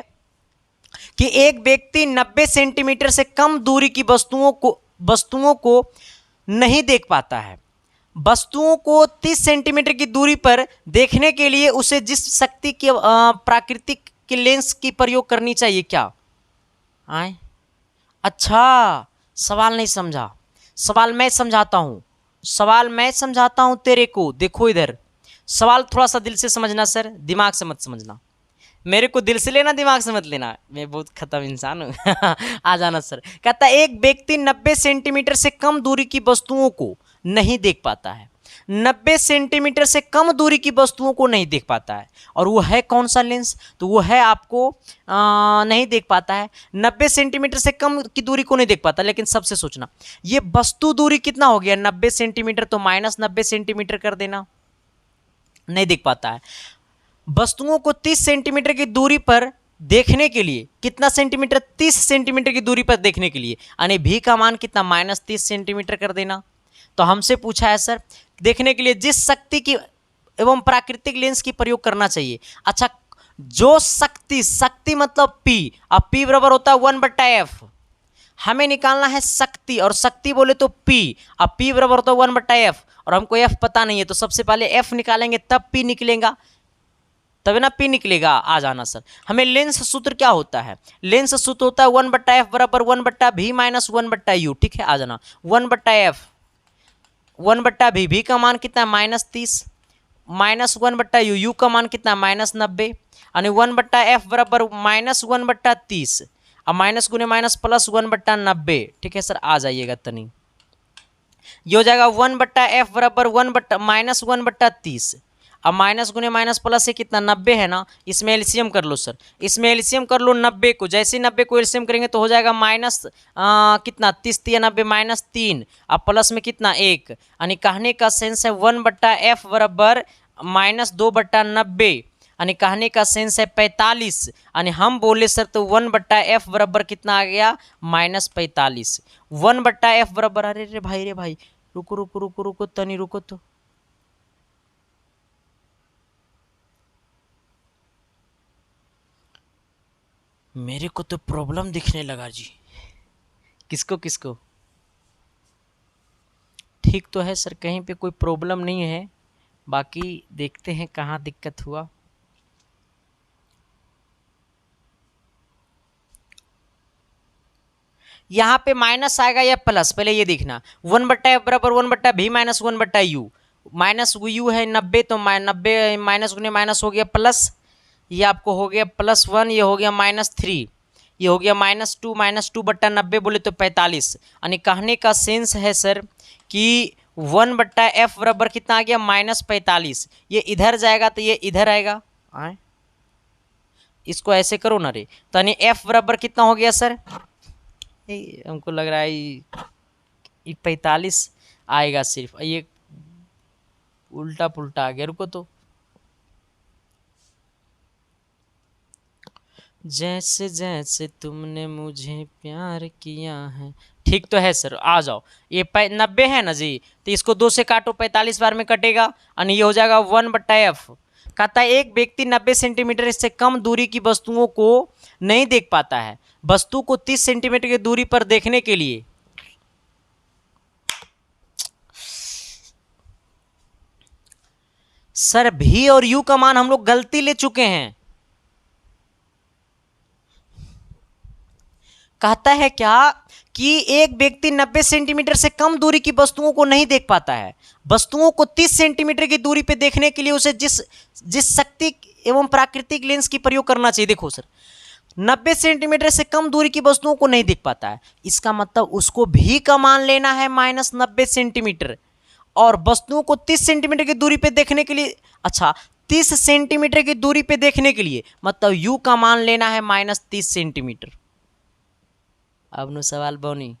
कि एक व्यक्ति 90 सेंटीमीटर से कम दूरी की वस्तुओं को नहीं देख पाता है। वस्तुओं को 30 सेंटीमीटर की दूरी पर देखने के लिए उसे जिस शक्ति के प्राकृतिक के लेंस की प्रयोग करनी चाहिए, क्या आए? अच्छा, सवाल नहीं समझा, सवाल मैं समझाता हूँ, सवाल मैं समझाता हूँ तेरे को। देखो इधर, सवाल थोड़ा सा दिल से समझना सर, दिमाग से मत समझना। मेरे को दिल से लेना, दिमाग से मत लेना, मैं बहुत खत्म इंसान हूँ आ जाना सर। कहता है एक व्यक्ति 90 सेंटीमीटर से कम दूरी की वस्तुओं को नहीं देख पाता है, 90 सेंटीमीटर से कम दूरी की वस्तुओं को नहीं देख पाता है, और वो है कौन सा लेंस, तो वो है आपको नहीं देख पाता है, 90 सेंटीमीटर से कम की दूरी को नहीं देख पाता। लेकिन सबसे सोचना, ये वस्तु दूरी कितना हो गया 90 सेंटीमीटर, तो -90 सेंटीमीटर कर देना, नहीं देख पाता है। वस्तुओं को 30 सेंटीमीटर की दूरी पर देखने के लिए, कितना सेंटीमीटर, 30 सेंटीमीटर की दूरी पर देखने के लिए, यानी भी का मान कितना -30 सेंटीमीटर कर देना। तो हमसे पूछा है सर देखने के लिए जिस शक्ति की एवं प्राकृतिक लेंस की प्रयोग करना चाहिए। अच्छा, जो शक्ति मतलब P, अब P बराबर होता है 1/f। हमें निकालना है शक्ति, और शक्ति बोले तो P, अब P बराबर होता है 1/f, और हमको F पता नहीं है, तो सबसे पहले F निकालेंगे तब P निकलेगा, तभी ना P निकलेगा। आ जाना सर, हमें लेंस सूत्र क्या होता है? लेंस सूत्र होता है 1/f बराबर 1/v माइनस 1/u। ठीक है, आ जाना 1/f 1/v, v का मान कितना है -30, माइनस 1/u, u का मान कितना है -90, यानी 1/f बराबर -1/30, अब माइनस गुने माइनस प्लस 1/90। ठीक है सर, आ जाइएगा तनी, ये हो जाएगा 1/f बराबर -1/30, अब माइनस गुने माइनस प्लस से कितना 90 है ना, इसमें एलसीएम कर लो सर, इसमें एलसीएम कर लो 90 को, जैसे ही 90 को एलसीएम करेंगे तो हो जाएगा माइनस कितना 30 -3, अब प्लस में कितना 1, यानी कहने का सेंस है 1/f बराबर -2/90, यानी कहने का सेंस है 45, यानी हम बोले सर तो 1/f बराबर कितना आ गया -45। 1/f बराबर, अरे रे भाई रुको रुको रुको रुको तनी रुको, तो मेरे को तो प्रॉब्लम दिखने लगा जी। किसको किसको? ठीक तो है सर, कहीं पे कोई प्रॉब्लम नहीं है, बाकी देखते हैं कहाँ दिक्कत हुआ। यहाँ पे माइनस आएगा या प्लस, पहले ये देखना। 1/f बराबर 1/v minus 1/u, minus u है 90, तो 90 माइनस गुने माइनस हो गया प्लस, ये आपको हो गया +1, ये हो गया -3, ये हो गया -2, -2/90 बोले तो 45, यानी कहने का सेंस है सर कि 1/f बराबर कितना आ गया -45। ये इधर जाएगा तो ये इधर आएगा, आए इसको ऐसे करो ना रे, तो यानी f बराबर कितना हो गया सर, हमको लग रहा है ये 45 आएगा सिर्फ, ये उल्टा पुल्टा आ गया, रुको तो। जैसे जैसे तुमने मुझे प्यार किया है, ठीक तो है सर, आ जाओ। ये 90 है ना जी, तो इसको 2 से काटो, 45 बार में कटेगा, और ये हो जाएगा 1/f। कहता है एक व्यक्ति 90 सेंटीमीटर से कम दूरी की वस्तुओं को नहीं देख पाता है, वस्तु को 30 सेंटीमीटर की दूरी पर देखने के लिए सर v और u का मान हम लोग गलती ले चुके हैं। कहता है क्या कि एक व्यक्ति 90 सेंटीमीटर से कम दूरी की वस्तुओं को नहीं देख पाता है, वस्तुओं को 30 सेंटीमीटर की दूरी पे देखने के लिए उसे जिस शक्ति एवं प्राकृतिक लेंस की प्रयोग करना चाहिए। देखो सर, 90 सेंटीमीटर से कम दूरी की वस्तुओं को नहीं देख पाता है, इसका मतलब उसको भी का मान लेना है -90 सेंटीमीटर, और वस्तुओं को 30 सेंटीमीटर की दूरी पे देखने के लिए, अच्छा 30 सेंटीमीटर की दूरी पे देखने के लिए मतलब u का मान लेना है -30 सेंटीमीटर। अब नो सवाल बनी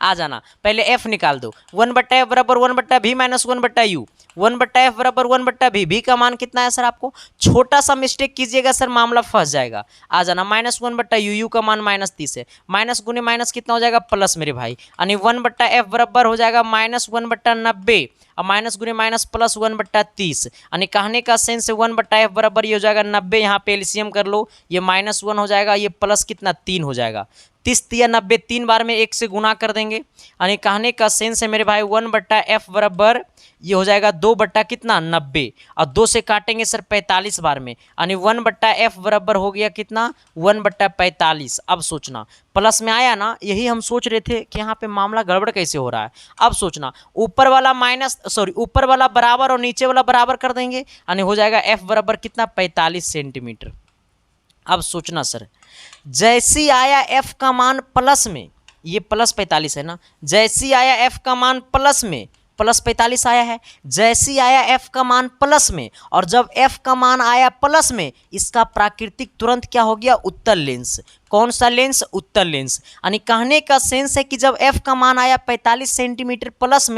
आ जाना, पहले f निकाल दो। 1/f बराबर 1/v माइनस 1/u, 1/f बराबर 1/v, v का मान कितना है सर, आपको छोटा सा मिस्टेक कीजिएगा सर मामला फंस जाएगा। आ जाना -1/u, u का मान -30 है, माइनस गुने माइनस कितना हो जाएगा प्लस मेरे भाई, यानी 1/f बराबर हो जाएगा -1/90, और माइनस गुने माइनस प्लस 1/30, यानी कहने का सेंस 1/f बराबर ये हो जाएगा 90, यहाँ पे एलसीएम कर लो, ये -1 हो जाएगा, ये प्लस कितना 3 हो जाएगा, 30 या 90 3 बार में 1 से गुना कर देंगे, यानी कहने का सेंस है मेरे भाई 1/f बराबर ये हो जाएगा 2 कितना 90, और 2 से काटेंगे सर 45 बार में, यानी 1/f बराबर हो गया कितना 1/45। अब सोचना प्लस में आया ना, यही हम सोच रहे थे कि यहाँ पे मामला गड़बड़ कैसे हो रहा है। अब सोचना ऊपर वाला ऊपर वाला बराबर और नीचे वाला बराबर कर देंगे, यानी हो जाएगा f बराबर कितना 45 सेंटीमीटर। अब सोचना सर, जैसी आया f का मान प्लस में, ये +45 है ना, जैसी आया f का मान प्लस में, +45 आया है, जैसी आया f का मान प्लस में, और जब f का मान आया प्लस में, इसका प्राकृतिक तुरंत क्या हो गया उत्तल लेंस। कौन सा लेंस? उत्तल लेंस। यानी कहने का सेंस है कि जब f का मान आया 45 सेंटीमीटर प्लस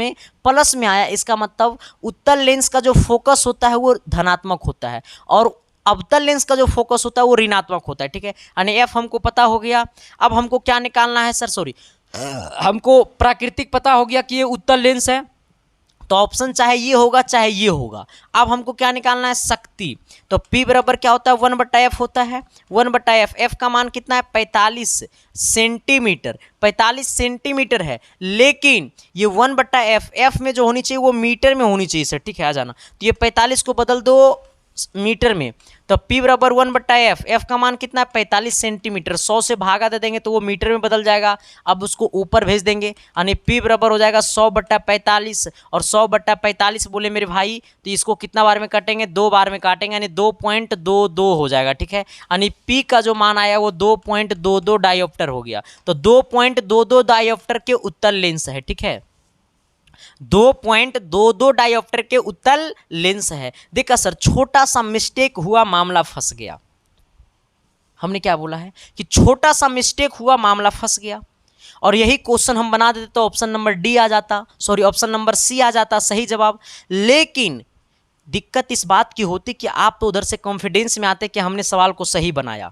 में आया, इसका मतलब उत्तल लेंस का जो फोकस होता है वो धनात्मक होता है, और अवतल लेंस का जो फोकस होता है वो ऋणात्मक होता है। ठीक है, यानी f हमको पता हो गया। अब हमको क्या निकालना है सर, हमको प्राकृतिक पता हो गया कि ये उत्तल लेंस है, तो ऑप्शन चाहे ये होगा चाहे ये होगा। अब हमको क्या निकालना है, शक्ति। तो P बराबर क्या होता है, 1/F होता है, 1/F। F का मान कितना है, 45 सेंटीमीटर, 45 सेंटीमीटर है। लेकिन ये 1/F, F में जो होनी चाहिए वो मीटर में होनी चाहिए सर, ठीक है, आ जाना। तो ये 45 को बदल दो मीटर में, तो P बराबर 1/F। F का मान कितना है, 45 सेंटीमीटर। 100 से भागा दे देंगे तो वो मीटर में बदल जाएगा। अब उसको ऊपर भेज देंगे, यानी P बराबर हो जाएगा 100/45। और 100/45 बोले मेरे भाई, तो इसको कितना बार में काटेंगे, 2 बार में काटेंगे, यानी 2.22 हो जाएगा, ठीक है। यानी P का जो मान आया वो 2.22 डायोप्टर हो गया। तो 2.22 डायोप्टर के उत्तल लेंस है, ठीक है, 2.22 डायोप्टर के उत्तल लेंस है। देखा सर, छोटा सा मिस्टेक हुआ, मामला फंस गया। हमने क्या बोला है कि छोटा सा मिस्टेक हुआ, मामला फंस गया। और यही क्वेश्चन हम बना देते तो ऑप्शन नंबर डी आ जाता, सॉरी ऑप्शन नंबर सी आ जाता सही जवाब। लेकिन दिक्कत इस बात की होती कि आप तो उधर से कॉन्फिडेंस में आते कि हमने सवाल को सही बनाया,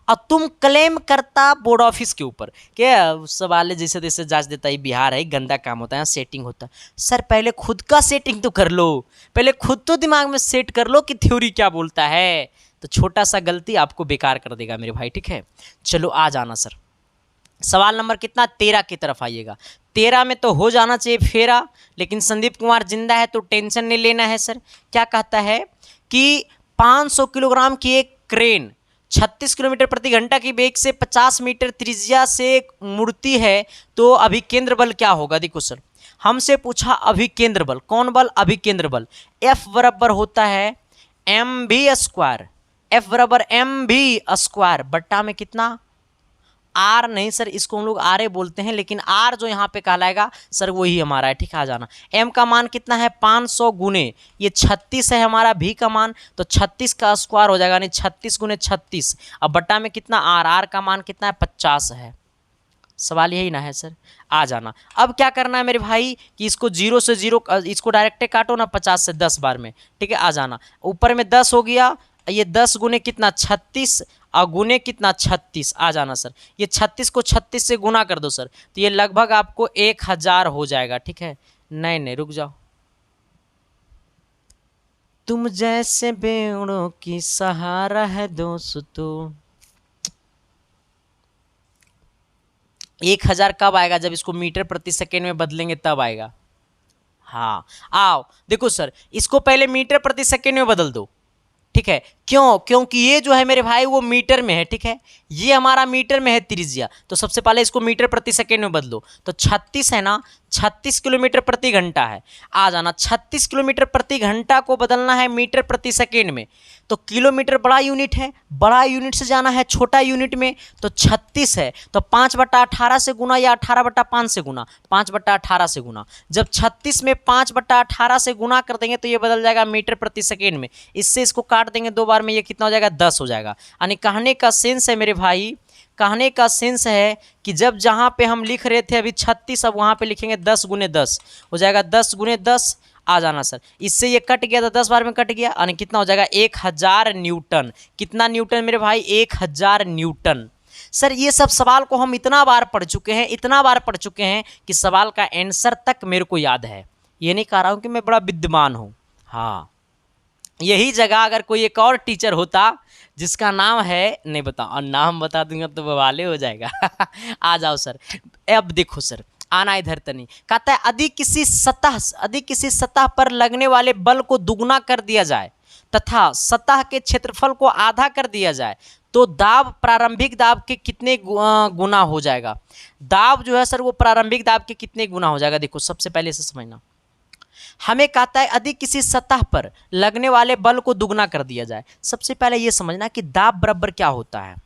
और तुम क्लेम करता बोर्ड ऑफिस के ऊपर क्या सवाल जैसे तैसे जांच देता है, बिहार है, गंदा काम होता है, सेटिंग होता है। सर पहले खुद का सेटिंग तो कर लो, पहले खुद तो दिमाग में सेट कर लो कि थ्योरी क्या बोलता है। तो छोटा सा गलती आपको बेकार कर देगा मेरे भाई, ठीक है। चलो आ जाना सर, सवाल नंबर कितना, 13 की तरफ आइएगा। 13 में तो हो जाना चाहिए फेरा, लेकिन संदीप कुमार जिंदा है तो टेंशन नहीं लेना है सर। क्या कहता है कि 500 किलोग्राम की एक क्रेन 36 किलोमीटर प्रति घंटा की वेग से 50 मीटर त्रिज्या से मुड़ती है, तो अभिकेंद्र बल क्या होगा। देखो सर, हमसे पूछा अभिकेंद्र बल, कौन बल, अभिकेंद्र बल। F बराबर होता है mv², F बराबर mv² बट्टा में कितना, आर नहीं सर, इसको हम लोग आर बोलते हैं, लेकिन आर जो यहाँ पे कहलाएगा सर वही हमारा है, ठीक है, आ जाना। एम का मान कितना है, 500 गुने ये 36 है हमारा, भी का मान तो 36 का स्क्वायर हो जाएगा, यानी 36 गुने 36। अब बट्टा में कितना, आर, आर का मान कितना है, 50 है। सवाल यही ना है सर, आ जाना। अब क्या करना है मेरे भाई कि इसको 0 से 0, इसको डायरेक्ट काटो ना 50 से 10 बार में, ठीक है, आ जाना। ऊपर में 10 हो गया, ये 10 गुने कितना, 36, और गुने कितना, 36, आ जाना सर। ये 36 को 36 से गुना कर दो सर, तो ये लगभग आपको 1000 हो जाएगा, ठीक है। नहीं नहीं रुक जाओ, तुम जैसे बेड़ों की सहारा है दोस्तों। 1000 कब आएगा, जब इसको मीटर प्रति सेकेंड में बदलेंगे तब आएगा। हाँ आओ देखो सर, इसको पहले मीटर प्रति सेकेंड में बदल दो, ठीक है। क्यों, क्योंकि ये जो है मेरे भाई वो मीटर में है, ठीक है, ये हमारा मीटर में है त्रिज्या, तो सबसे पहले इसको मीटर प्रति सेकेंड में बदलो। तो 36 है ना, 36 किलोमीटर प्रति घंटा है, आ जाना। 36 किलोमीटर प्रति घंटा को बदलना है मीटर प्रति सेकेंड में, तो किलोमीटर बड़ा यूनिट है, बड़ा यूनिट से जाना है छोटा यूनिट में, तो 36 है, तो 5/18 से गुना या 18/5 से गुना, 5/18 से गुना। जब 36 में 5/18 से गुना कर देंगे तो ये बदल जाएगा मीटर प्रति सेकेंड में। इससे इसको काट देंगे 2 बार में, ये कितना हो जाएगा, 10 हो जाएगा। यानी कहने का सेंस है मेरे भाई, कहने का सेंस है कि जब जहाँ पे हम लिख रहे थे अभी 36, अब वहाँ पे लिखेंगे 10 गुने 10 हो जाएगा, 10 गुने 10, आ जाना सर। इससे ये कट गया तो 10 बार में कट गया, यानी कितना हो जाएगा, 1000 न्यूटन। कितना न्यूटन मेरे भाई, 1000 न्यूटन। सर ये सब सवाल को हम इतना बार पढ़ चुके हैं, इतना बार पढ़ चुके हैं कि सवाल का आंसर तक मेरे को याद है। ये नहीं कह रहा हूँ कि मैं बड़ा विद्वान हूँ, हाँ। यही जगह अगर कोई एक और टीचर होता जिसका नाम है, नहीं बता, और नाम बता दूंगा तो बवाले हो जाएगा। आ जाओ सर, अब देखो सर, आना इधर तनी। कहता है यदि किसी सतह पर लगने वाले बल को दुगना कर दिया जाए तथा सतह के क्षेत्रफल को आधा कर दिया जाए, तो दाब प्रारंभिक दाब के कितने गुना हो जाएगा। दाब जो है सर वो प्रारंभिक दाब के कितने गुना हो जाएगा। देखो सबसे पहले से समझना, हमें कहता है यदि किसी सतह पर लगने वाले बल को दुगना कर दिया जाए। सबसे पहले ये समझना कि दाब बराबर क्या होता है।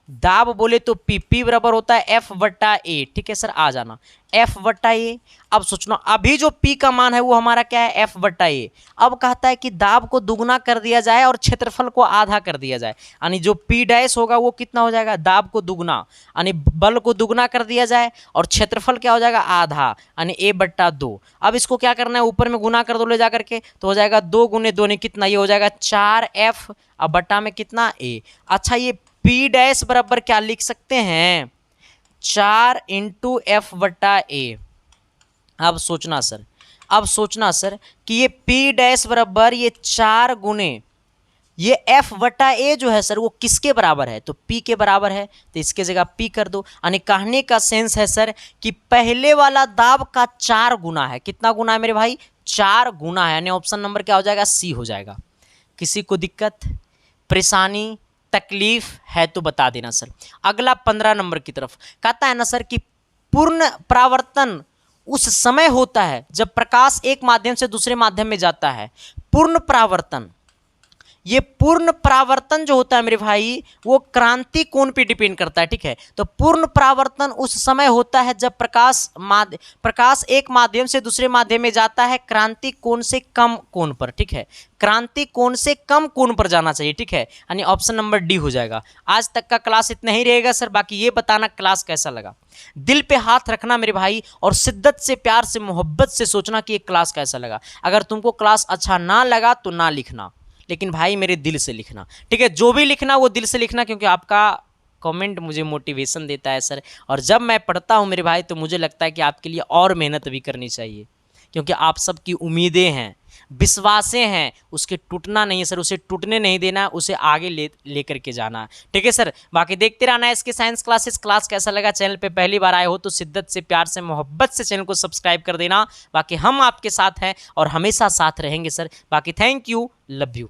दाब बोले तो P बराबर होता है F/A, ठीक है सर, आ जाना, F/A। अब सोचना, अभी जो P का मान है वो हमारा क्या है, F/A। अब कहता है कि दाब को दुगना कर दिया जाए और क्षेत्रफल को आधा कर दिया जाए, यानी जो P' होगा वो कितना हो जाएगा, दाब को दुगना, यानी बल को दुगना कर दिया जाए और क्षेत्रफल क्या हो जाएगा, आधा, यानी A/2। अब इसको क्या करना है, ऊपर में गुना कर दो ले जा करके, तो हो जाएगा 2 गुने 2 ने कितना, ये हो जाएगा 4F, अब बट्टा में कितना, A। अच्छा ये P' बराबर क्या लिख सकते हैं, 4 इंटू एफ बटा ए। अब सोचना सर कि ये पी डैश बराबर ये 4 गुने ये एफ बटा ए जो है सर वो किसके बराबर है, तो पी के बराबर है, तो इसके जगह पी कर दो। यानी कहने का सेंस है सर कि पहले वाला दाब का 4 गुना है। कितना गुना है मेरे भाई, 4 गुना है। यानी ऑप्शन नंबर क्या हो जाएगा, सी हो जाएगा। किसी को दिक्कत परेशानी तकलीफ है तो बता देना सर। अगला 15 नंबर की तरफ कहता है ना सर कि पूर्ण परावर्तन उस समय होता है जब प्रकाश एक माध्यम से दूसरे माध्यम में जाता है। पूर्ण परावर्तन, ये पूर्ण परावर्तन जो होता है मेरे भाई वो क्रांति कोण पे डिपेंड करता है, ठीक है। तो पूर्ण परावर्तन उस समय होता है जब प्रकाश एक माध्यम से दूसरे माध्यम में जाता है क्रांति कोण से कम कोण पर, ठीक है। क्रांति कोण से कम कोण पर जाना चाहिए, ठीक है। यानी ऑप्शन नंबर डी हो जाएगा। आज तक का क्लास इतना ही रहेगा सर। बाकी ये बताना क्लास कैसा लगा, दिल पे हाथ रखना मेरे भाई और शिद्दत से प्यार से मोहब्बत से सोचना कि ये क्लास कैसा लगा। अगर तुमको क्लास अच्छा ना लगा तो ना लिखना, लेकिन भाई मेरे दिल से लिखना, ठीक है। जो भी लिखना वो दिल से लिखना, क्योंकि आपका कमेंट मुझे मोटिवेशन देता है सर। और जब मैं पढ़ता हूँ मेरे भाई तो मुझे लगता है कि आपके लिए और मेहनत भी करनी चाहिए, क्योंकि आप सबकी उम्मीदें हैं, विश्वासें हैं, उसके टूटना नहीं है सर, उसे टूटने नहीं देना, उसे आगे लेकर के जाना है, ठीक है सर। बाकी देखते रहना है इसके साइंस क्लासेस। क्लास कैसा लगा, चैनल पे पहली बार आए हो तो शिद्दत से प्यार से मोहब्बत से चैनल को सब्सक्राइब कर देना। बाकी हम आपके साथ हैं और हमेशा साथ रहेंगे सर। बाकी थैंक यू, लव यू।